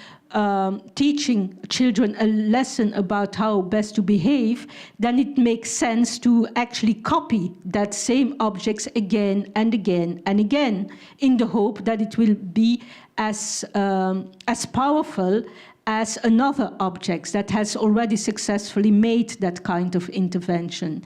teaching children a lesson about how best to behave, then it makes sense to actually copy that same objects again and again and again, in the hope that it will be as powerful as another object that has already successfully made that kind of intervention.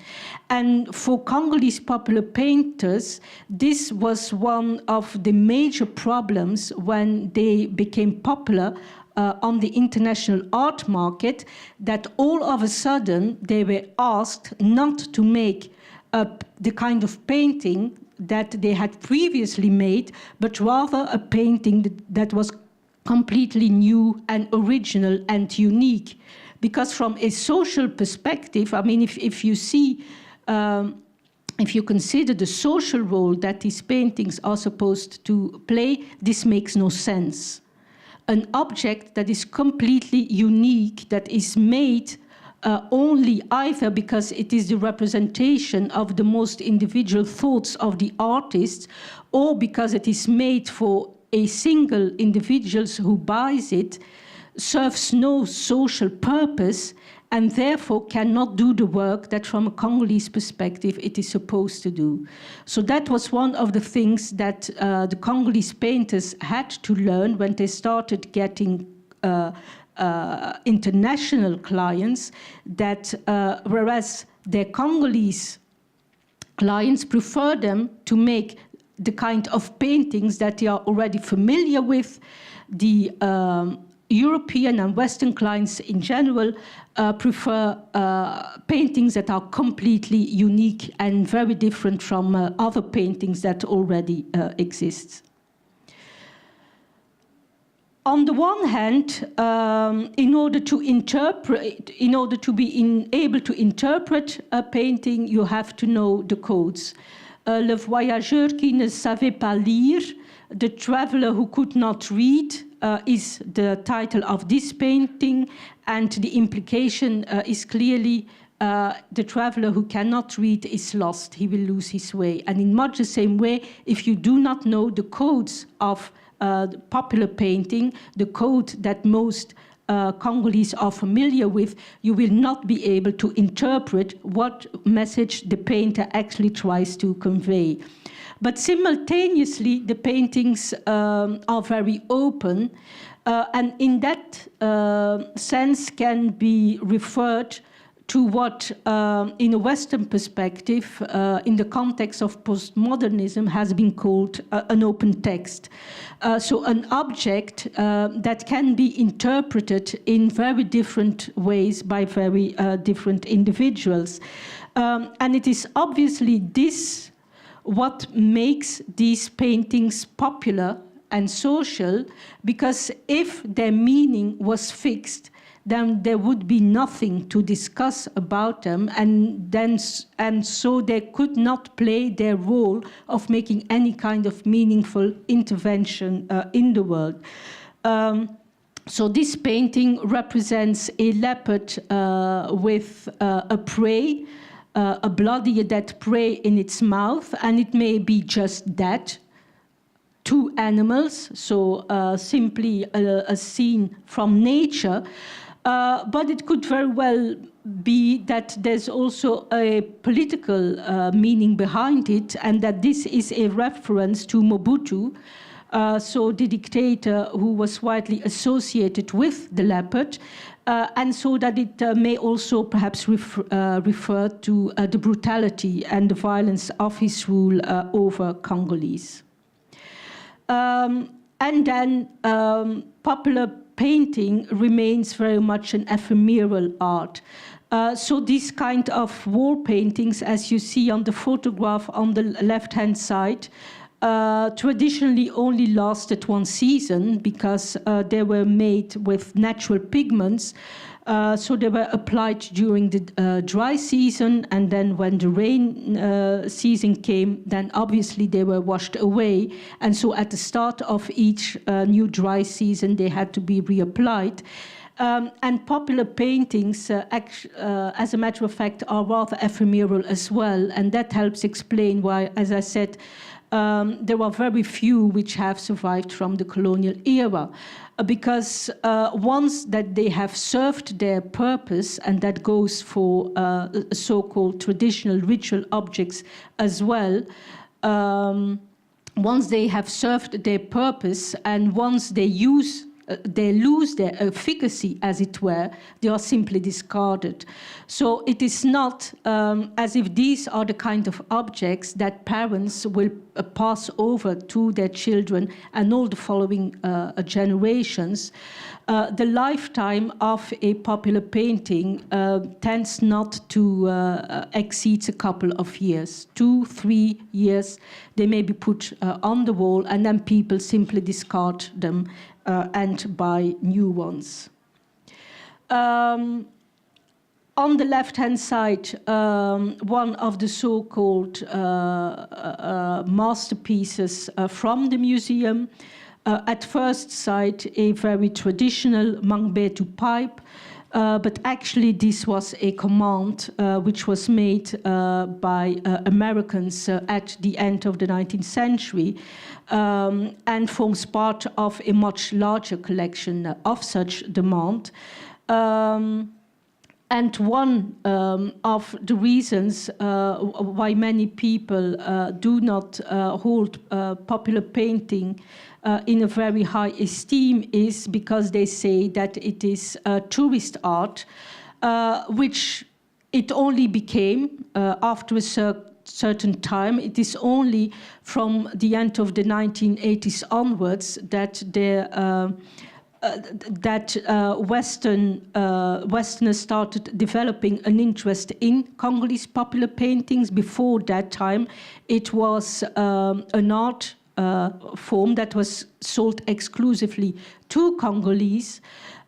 And for Congolese popular painters, this was one of the major problems when they became popular on the international art market, that all of a sudden they were asked not to make the kind of painting that they had previously made, but rather a painting that was completely new and original and unique. Because from a social perspective, I mean, if you see, if you consider the social role that these paintings are supposed to play, this makes no sense. An object that is completely unique, that is made only either because it is the representation of the most individual thoughts of the artists, or because it is made for a single individual who buys it, serves no social purpose, and therefore cannot do the work that from a Congolese perspective it is supposed to do. So that was one of the things that the Congolese painters had to learn when they started getting international clients, that whereas their Congolese clients prefer them to make the kind of paintings that they are already familiar with, the European and Western clients in general prefer paintings that are completely unique and very different from other paintings that already exist. On the one hand, in order to be able to interpret a painting, you have to know the codes. Le voyageur qui ne savait pas lire, the traveler who could not read, is the title of this painting, and the implication is clearly the traveler who cannot read is lost, he will lose his way. And in much the same way, if you do not know the codes of popular painting, the code that most Congolese are familiar with, you will not be able to interpret what message the painter actually tries to convey. But simultaneously, the paintings are very open, and in that sense can be referred to what, in a Western perspective, in the context of postmodernism, has been called an open text. So an object that can be interpreted in very different ways by very different individuals. And it is obviously this what makes these paintings popular and social, because if their meaning was fixed, then there would be nothing to discuss about them, and so they could not play their role of making any kind of meaningful intervention in the world. So this painting represents a leopard with a prey, a bloody dead prey in its mouth, and it may be just that, two animals, so simply a scene from nature. But it could very well be that there's also a political meaning behind it, and that this is a reference to Mobutu, so the dictator who was widely associated with the leopard, and so that it may also perhaps refer to the brutality and the violence of his rule over Congolese. And then popular painting remains very much an ephemeral art. So these kind of wall paintings, as you see on the photograph on the left-hand side, traditionally only lasted one season because they were made with natural pigments. So they were applied during the dry season, and then when the rain season came, then obviously they were washed away. And so at the start of each new dry season, they had to be reapplied. And popular paintings, as a matter of fact, are rather ephemeral as well, and that helps explain why, as I said, there are very few which have survived from the colonial era, because once that they have served their purpose, and that goes for so-called traditional ritual objects as well, once they have served their purpose and once they lose their efficacy, as it were, they are simply discarded. So it is not as if these are the kind of objects that parents will pass over to their children and all the following generations. The lifetime of a popular painting tends not to exceed a couple of years, 2-3 years. They may be put on the wall, and then people simply discard them and buy new ones. On the left-hand side, one of the so-called masterpieces from the museum. At first sight, a very traditional Mangbetu pipe, but actually this was a command which was made by Americans at the end of the 19th century, and forms part of a much larger collection of such demand. And one of the reasons why many people do not hold popular painting in a very high esteem is because they say that it is tourist art, which it only became after a certain time. It is only from the end of the 1980s onwards that Westerners started developing an interest in Congolese popular paintings. Before that time, it was an art form that was sold exclusively to Congolese.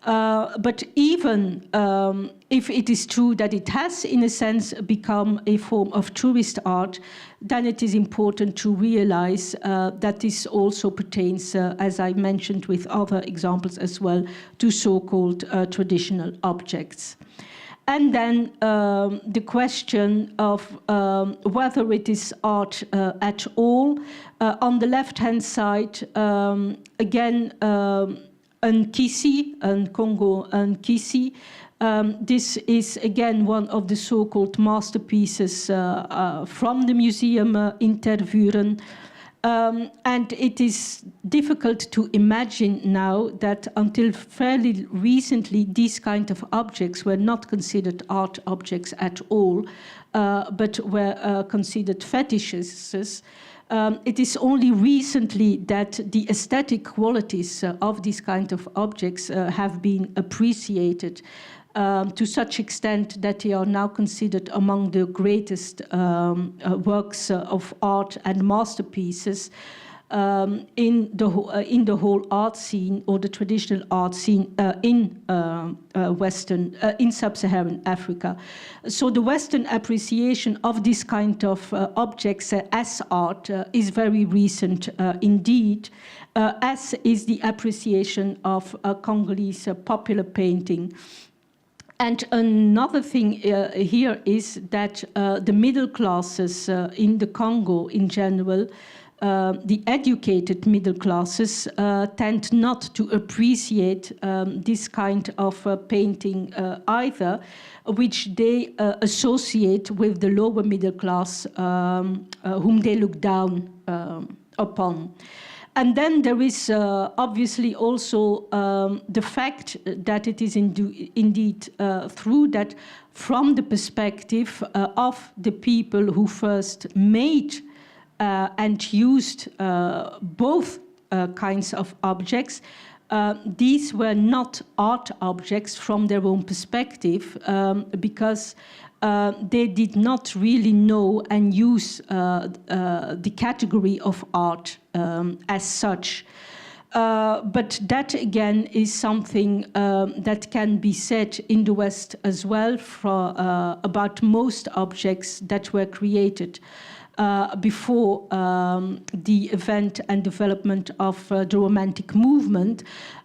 But even if it is true that it has, in a sense, become a form of tourist art, then it is important to realize that this also pertains, as I mentioned with other examples as well, to so-called traditional objects. And then the question of whether it is art at all. On the left-hand side, again, Nkisi, and Congo Nkisi. This is again one of the so-called masterpieces from the museum in Tervuren. And it is difficult to imagine now that until fairly recently these kind of objects were not considered art objects at all, but were considered fetishes. It is only recently that the aesthetic qualities of these kind of objects have been appreciated to such extent that they are now considered among the greatest works of art and masterpieces in the whole art scene, or the traditional art scene in sub-Saharan Africa. So the Western appreciation of this kind of objects as art is very recent indeed, as is the appreciation of Congolese popular painting. And another thing here is that the middle classes in the Congo in general, the educated middle classes, tend not to appreciate this kind of painting either, which they associate with the lower middle class, whom they look down upon. And then there is obviously also the fact that it is indeed true that from the perspective of the people who first made and used both kinds of objects, these were not art objects from their own perspective, because they did not really know and use the category of art as such. But that, again, is something that can be said in the West as well about most objects that were created before the event and development of the Romantic movement.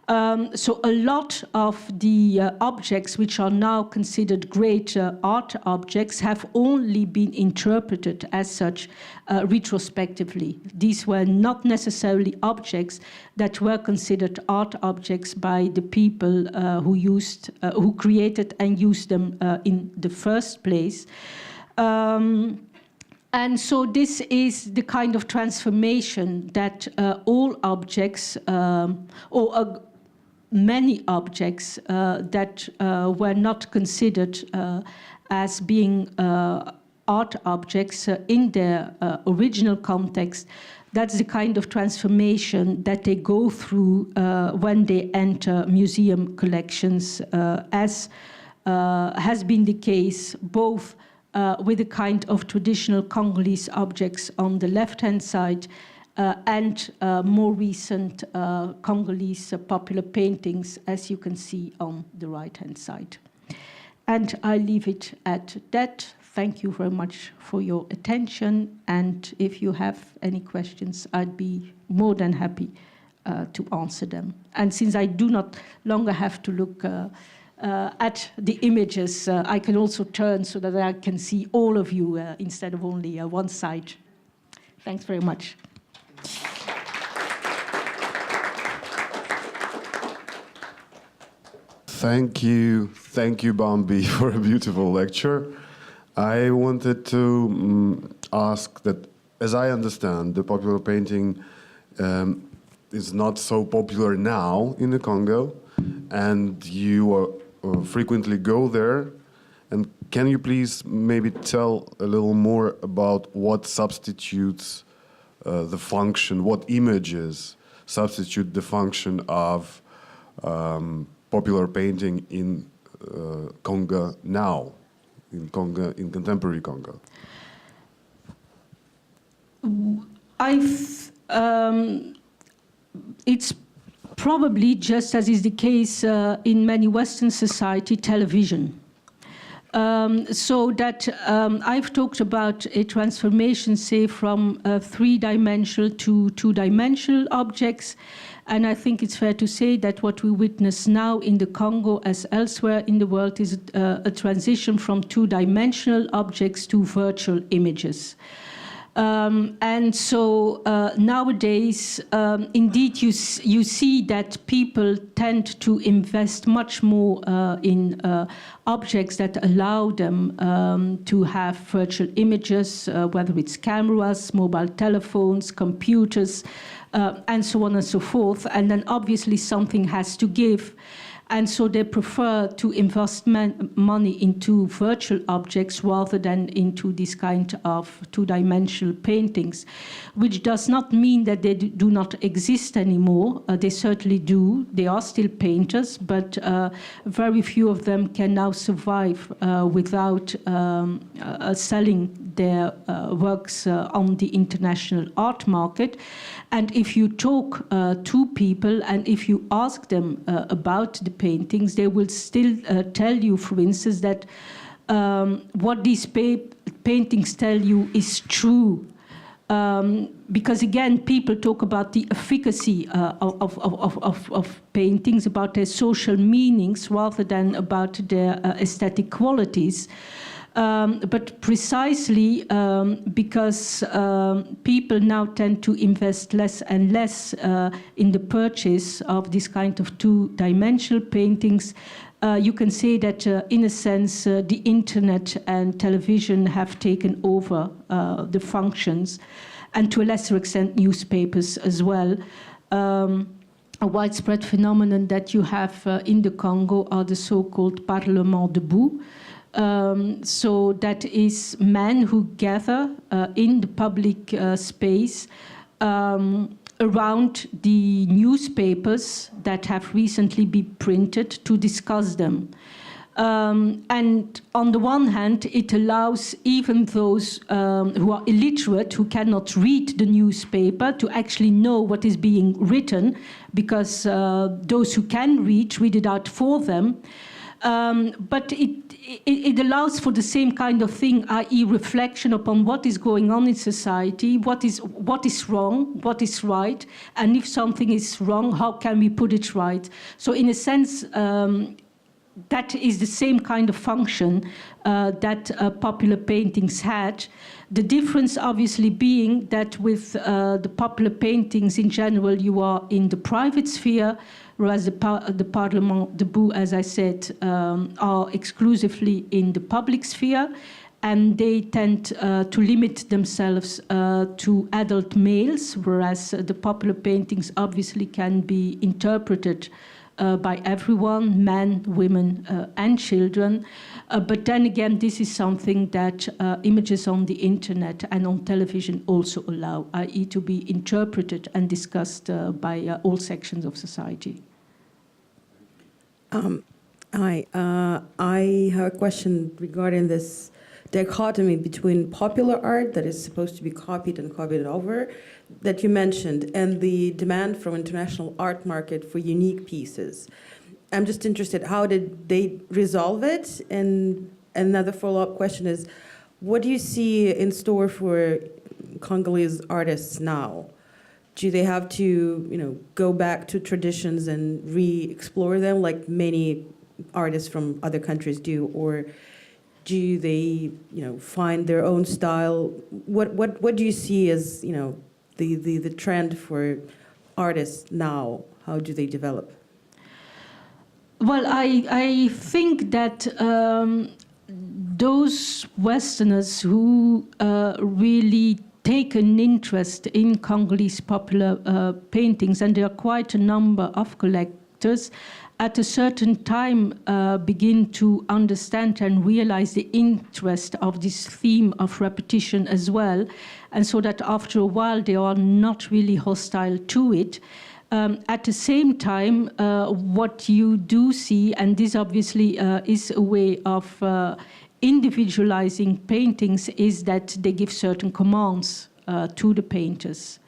So a lot of the objects which are now considered great art objects have only been interpreted as such retrospectively. These were not necessarily objects that were considered art objects by the people who created and used them in the first place. And so this is the kind of transformation that all objects, or many objects that were not considered as being art objects in their original context, that's the kind of transformation that they go through when they enter museum collections, as has been the case both with a kind of traditional Congolese objects on the left-hand side and more recent Congolese popular paintings, as you can see on the right-hand side. And I leave it at that. Thank you very much for your attention. And if you have any questions, I'd be more than happy to answer them. And since I do not longer have to look at the images, I can also turn so that I can see all of you instead of only one side. Thanks very much. Thank you, Bambi, for a beautiful lecture. I wanted to ask that, as I understand, the popular painting is not so popular now in the Congo, and you frequently go there. And can you please maybe tell a little more about what substitutes the function, what images substitute the function of popular painting in Congo now, in contemporary Congo? It's probably, just as is the case in many Western society, television. So that I've talked about a transformation, say, from three-dimensional to two-dimensional objects. And I think it's fair to say that what we witness now in the Congo as elsewhere in the world is a transition from two-dimensional objects to virtual images. And so nowadays, indeed, you see that people tend to invest much more in objects that allow them to have virtual images, whether it's cameras, mobile telephones, computers, and so on and so forth. And then obviously something has to give. And so they prefer to invest money into virtual objects rather than into this kind of two-dimensional paintings, which does not mean that they do not exist anymore. They certainly do. They are still painters, but very few of them can now survive without selling their works on the international art market. And if you talk to people and if you ask them about the paintings, they will still tell you, for instance, that what these paintings tell you is true. Because again, people talk about the efficacy of paintings, about their social meanings, rather than about their aesthetic qualities. But precisely because people now tend to invest less and less in the purchase of this kind of two-dimensional paintings, you can say that, in a sense, the internet and television have taken over the functions, and to a lesser extent, newspapers as well. A widespread phenomenon that you have in the Congo are the so-called parlements debout. So that is men who gather in the public space around the newspapers that have recently been printed to discuss them. And on the one hand, it allows even those who are illiterate, who cannot read the newspaper, to actually know what is being written, because those who can read it out for them. But it allows for the same kind of thing, i.e. reflection upon what is going on in society, what is wrong, what is right, and if something is wrong, how can we put it right? So in a sense, that is the same kind of function that popular paintings had. The difference obviously being that with the popular paintings in general, you are in the private sphere, whereas the Parlements debout, as I said, are exclusively in the public sphere, and they tend to limit themselves to adult males, whereas the popular paintings obviously can be interpreted by everyone, men, women, and children. But then again, this is something that images on the internet and on television also allow, i.e. to be interpreted and discussed by all sections of society. Hi, I have a question regarding this dichotomy between popular art that is supposed to be copied and copied over that you mentioned, and the demand from international art market for unique pieces. I'm just interested, how did they resolve it? And another follow-up question is, what do you see in store for Congolese artists now? Do they have to, go back to traditions and re-explore them like many artists from other countries do, or do they, find their own style? What do you see as, the trend for artists now? How do they develop? Well, I think that those Westerners who really take an interest in Congolese popular paintings, and there are quite a number of collectors, at a certain time begin to understand and realize the interest of this theme of repetition as well, and so that after a while they are not really hostile to it. At the same time, what you do see, and this obviously is a way of individualizing paintings, is that they give certain commands to the painters.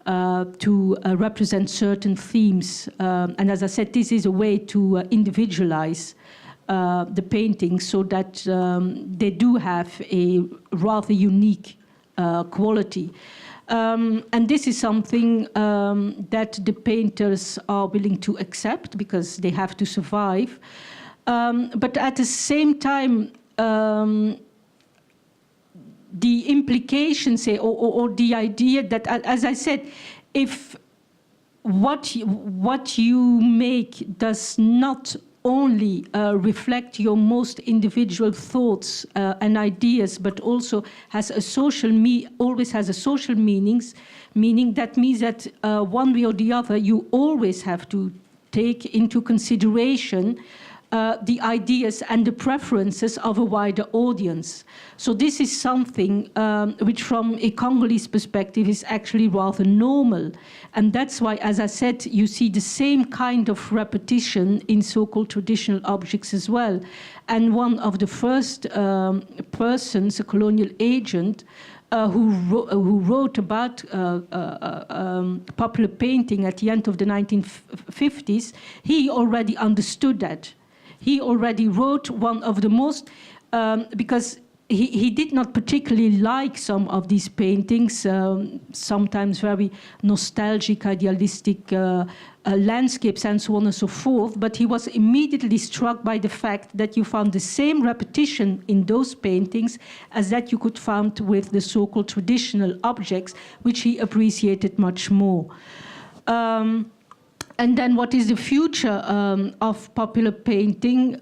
to represent certain themes. And as I said, this is a way to individualize the paintings so that they do have a rather unique quality. And this is something that the painters are willing to accept because they have to survive. But at the same time, the implications or the idea that, as I said, if what you make does not only reflect your most individual thoughts and ideas, but also has a social always has a social meaning, that means that one way or the other, you always have to take into consideration the ideas and the preferences of a wider audience. So this is something which from a Congolese perspective is actually rather normal. And that's why, as I said, you see the same kind of repetition in so-called traditional objects as well. And one of the first persons, a colonial agent, who wrote about popular painting at the end of the 1950s, he already understood that. He already wrote one of the most, because he did not particularly like some of these paintings, sometimes very nostalgic, idealistic landscapes and so on and so forth, but he was immediately struck by the fact that you found the same repetition in those paintings as that you could find with the so-called traditional objects, which he appreciated much more. And then what is the future of popular painting?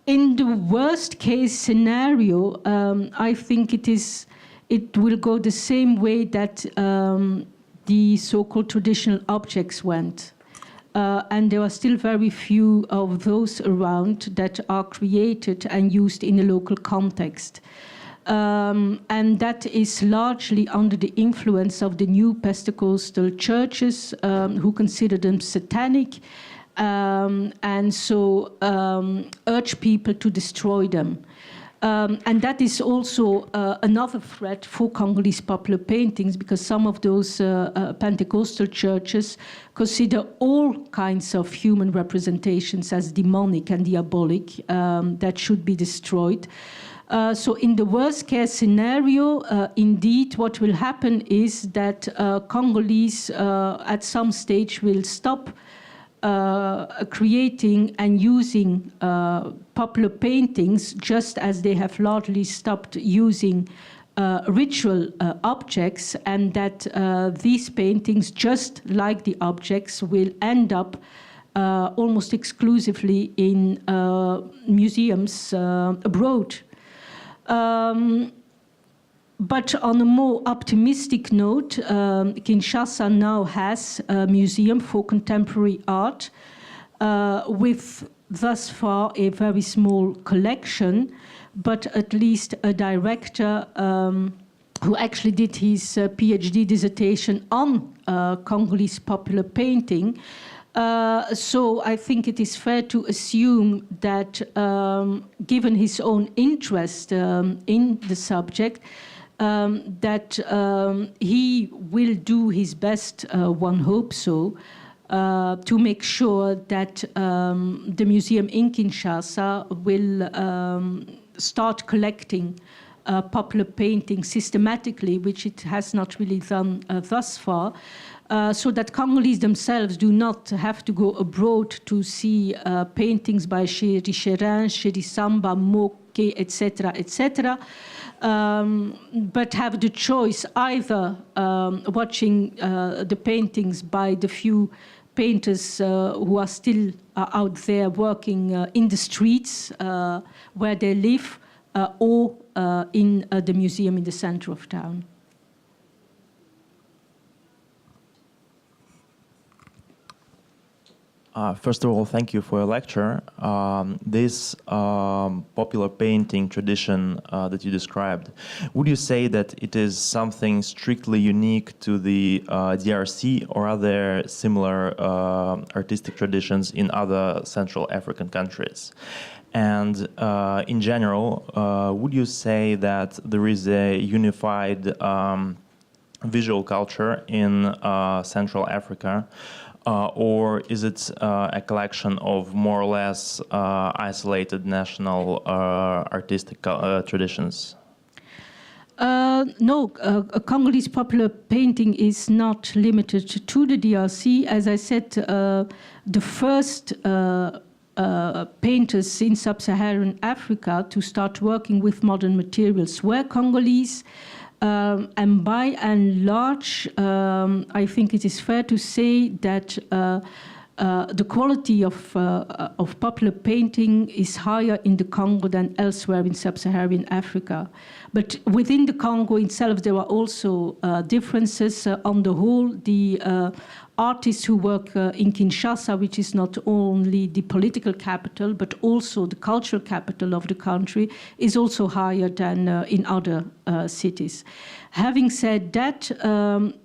In the worst case scenario, I think it will go the same way that the so-called traditional objects went. And there are still very few of those around that are created and used in a local context. And that is largely under the influence of the new Pentecostal churches who consider them satanic, and so urge people to destroy them. And that is also another threat for Congolese popular paintings, because some of those Pentecostal churches consider all kinds of human representations as demonic and diabolic that should be destroyed. So in the worst case scenario, indeed, what will happen is that Congolese at some stage will stop creating and using popular paintings, just as they have largely stopped using ritual objects, and that these paintings, just like the objects, will end up almost exclusively in museums abroad. But on a more optimistic note, Kinshasa now has a museum for contemporary art with thus far a very small collection, but at least a director who actually did his PhD dissertation on Congolese popular painting. So I think it is fair to assume that, given his own interest in the subject, that he will do his best, one hopes so, to make sure that the museum in Kinshasa will start collecting popular painting systematically, which it has not really done thus far, so that Congolese themselves do not have to go abroad to see paintings by Chéri Chérin, Chéri Samba, Moke, etc., etc., but have the choice either watching the paintings by the few painters who are still out there working in the streets where they live, or in the museum in the center of town. First of all, thank you for your lecture. This popular painting tradition that you described, would you say that it is something strictly unique to the DRC, or are there similar artistic traditions in other Central African countries? And in general, would you say that there is a unified visual culture in Central Africa, or is it a collection of more or less isolated national artistic traditions? No, Congolese popular painting is not limited to the DRC. As I said, the first painters in sub-Saharan Africa to start working with modern materials were Congolese. And by and large, I think it is fair to say that the quality of popular painting is higher in the Congo than elsewhere in sub-Saharan Africa. But within the Congo itself, there are also differences. On the whole, the artists who work in Kinshasa, which is not only the political capital, but also the cultural capital of the country, is also higher than in other cities. Having said that,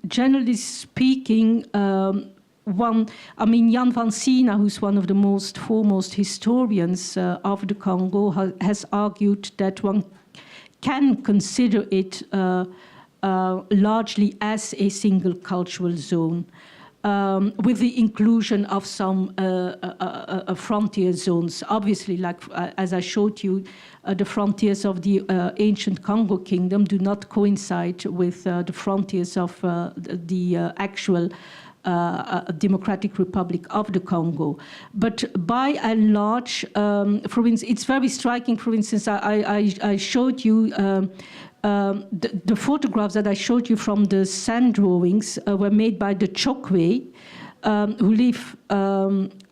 generally speaking, Jan van Sina, who's one of the most foremost historians of the Congo, has argued that one can consider it largely as a single cultural zone, with the inclusion of some frontier zones. Obviously, like as I showed you, the frontiers of the ancient Congo Kingdom do not coincide with the frontiers of the actual Democratic Republic of the Congo. But by and large, for instance, it's very striking. For instance, I showed you the photographs that I showed you from the sand drawings were made by the Chokwe, who live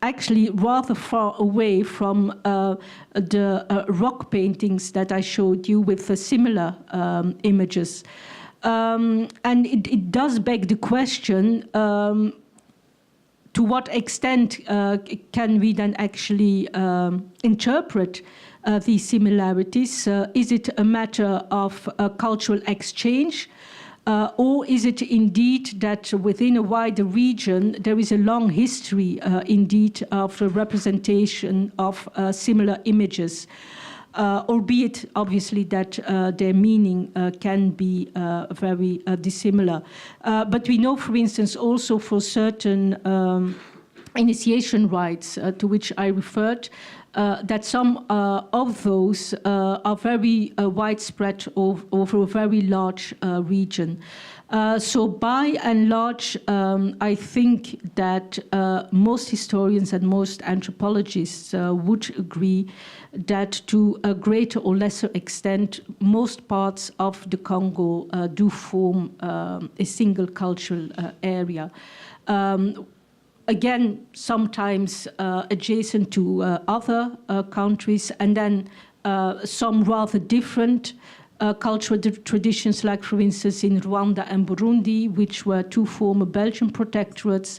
actually rather far away from the rock paintings that I showed you with similar images. And it does beg the question, to what extent can we then actually interpret these similarities? Is it a matter of cultural exchange? Or is it indeed that within a wider region there is a long history indeed of the representation of similar images? Albeit obviously that their meaning can be very dissimilar. But we know, for instance, also for certain initiation rites to which I referred, that some of those are very widespread over a very large region. So by and large, I think that most historians and most anthropologists would agree that to a greater or lesser extent, most parts of the Congo do form a single cultural area. Again, sometimes adjacent to other countries, and then some rather different cultural traditions, like, for instance, in Rwanda and Burundi, which were two former Belgian protectorates,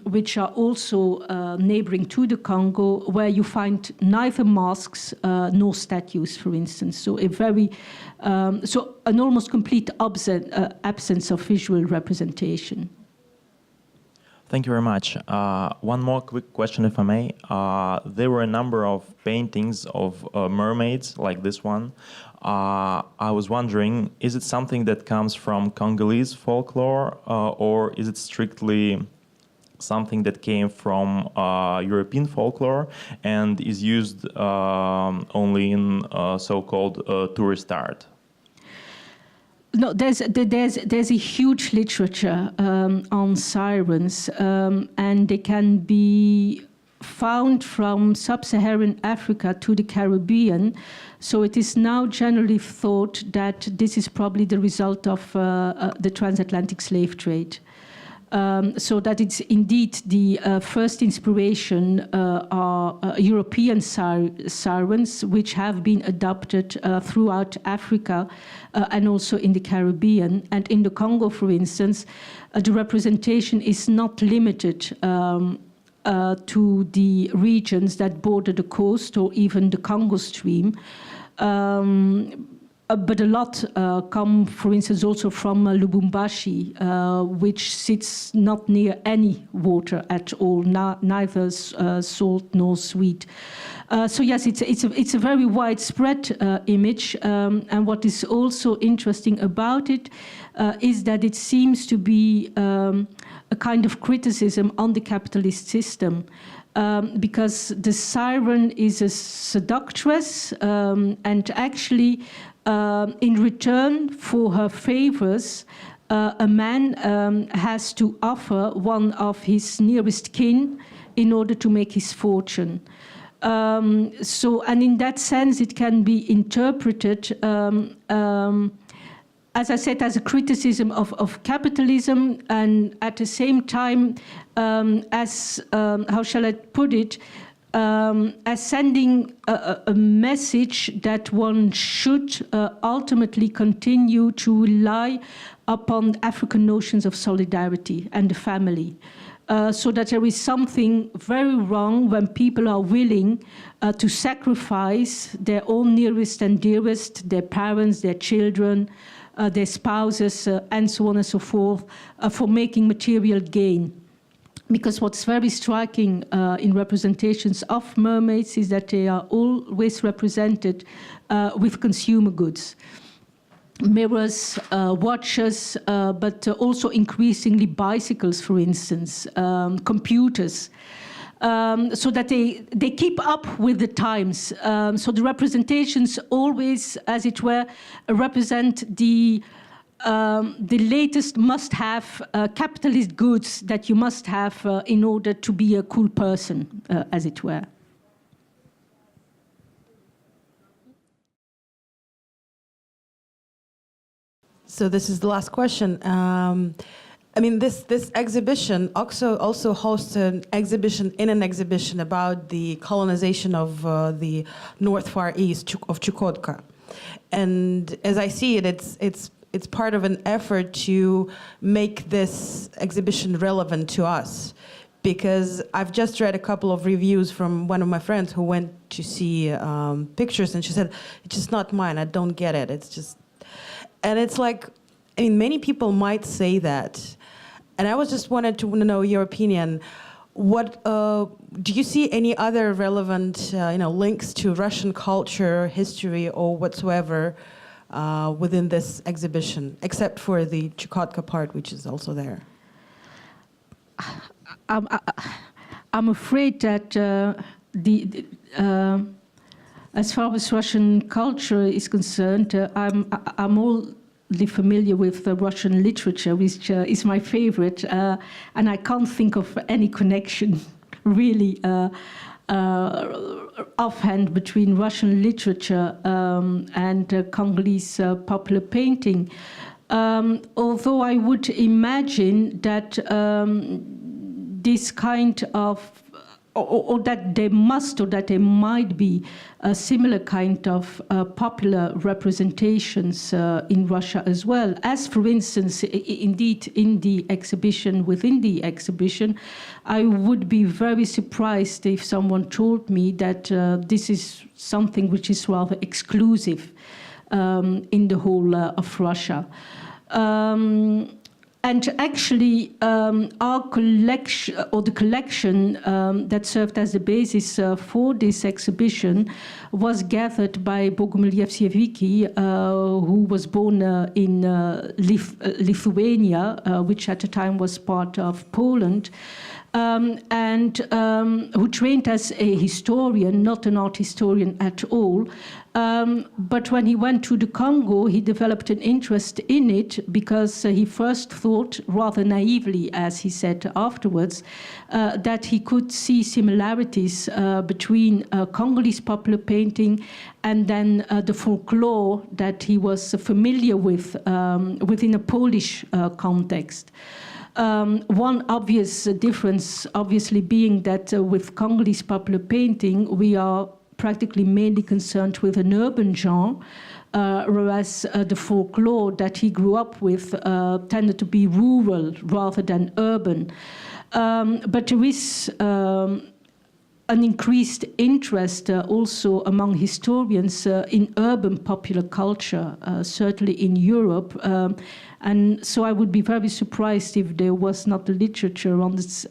which are also neighboring to the Congo, where you find neither masks nor statues, for instance. So so an almost complete absence of visual representation. Thank you very much. One more quick question, if I may. There were a number of paintings of mermaids, like this one. I was wondering, is it something that comes from Congolese folklore, or is it strictly something that came from European folklore and is used only in so-called tourist art? No, there's a huge literature on sirens, and they can be found from sub-Saharan Africa to the Caribbean. So it is now generally thought that this is probably the result of the transatlantic slave trade. So that it's indeed the first inspiration are European sirens, which have been adopted throughout Africa and also in the Caribbean. And in the Congo, for instance, the representation is not limited to the regions that border the coast or even the Congo stream. But a lot come, for instance, also from Lubumbashi, which sits not near any water at all, neither salt nor sweet. So yes, it's a very widespread image, and what is also interesting about it is that it seems to be a kind of criticism on the capitalist system, because the siren is a seductress, and actually, in return for her favors, a man has to offer one of his nearest kin in order to make his fortune. And in that sense, it can be interpreted, as I said, as a criticism of capitalism, and at the same time, as, how shall I put it, as sending a message that one should ultimately continue to rely upon African notions of solidarity and the family. So that there is something very wrong when people are willing to sacrifice their own nearest and dearest, their parents, their children, their spouses, and so on and so forth, for making material gain. Because what's very striking in representations of mermaids is that they are always represented with consumer goods. Mirrors, watches, but also increasingly bicycles, for instance, computers, so that they keep up with the times. So the representations always, as it were, represent the latest must-have capitalist goods that you must have in order to be a cool person, as it were. So this is the last question. I mean, this exhibition also hosts an exhibition in an exhibition about the colonization of the North Far East of Chukotka, and as I see it, it's part of an effort to make this exhibition relevant to us, because I've just read a couple of reviews from one of my friends who went to see pictures, and she said, "It's just not mine. I don't get it. It's just," and it's like, I mean, many people might say that. And I was just wanted to know your opinion. What do you see any other relevant, links to Russian culture, history, or whatsoever within this exhibition, except for the Chukotka part, which is also there? I'm afraid that as far as Russian culture is concerned, I'm all familiar with Russian literature, which is my favorite, and I can't think of any connection really offhand between Russian literature and Congolese popular painting. Although I would imagine that this kind of, or that there must, or that there might be a similar kind of popular representations in Russia as well. As, for instance, indeed, in the exhibition, within the exhibition, I would be very surprised if someone told me that this is something which is rather exclusive in the whole of Russia. And actually, our collection, or the collection that served as the basis for this exhibition, was gathered by Bogumil Yevseevicki, who was born in Lithuania, which at the time was part of Poland, and who trained as a historian, not an art historian at all. But when he went to the Congo, he developed an interest in it because he first thought, rather naively, as he said afterwards, that he could see similarities between Congolese popular painting and then the folklore that he was familiar with within a Polish context. One obvious difference, obviously, being that with Congolese popular painting, we are practically mainly concerned with an urban genre, whereas the folklore that he grew up with tended to be rural rather than urban. But there is a an increased interest also among historians in urban popular culture, certainly in Europe. And so I would be very surprised if there was not literature on this,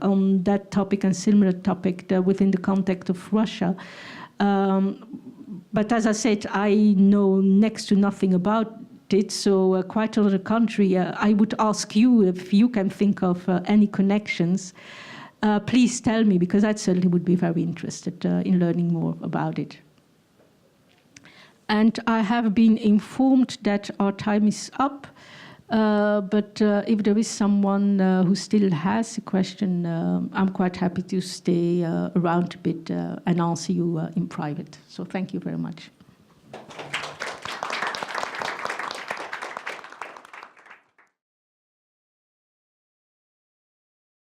on that topic and similar topic within the context of Russia. But as I said, I know next to nothing about it, so quite a lot of country. I would ask you if you can think of any connections. Please tell me, because I certainly would be very interested in learning more about it. And I have been informed that our time is up. But if there is someone who still has a question, I'm quite happy to stay around a bit and answer you in private. So thank you very much.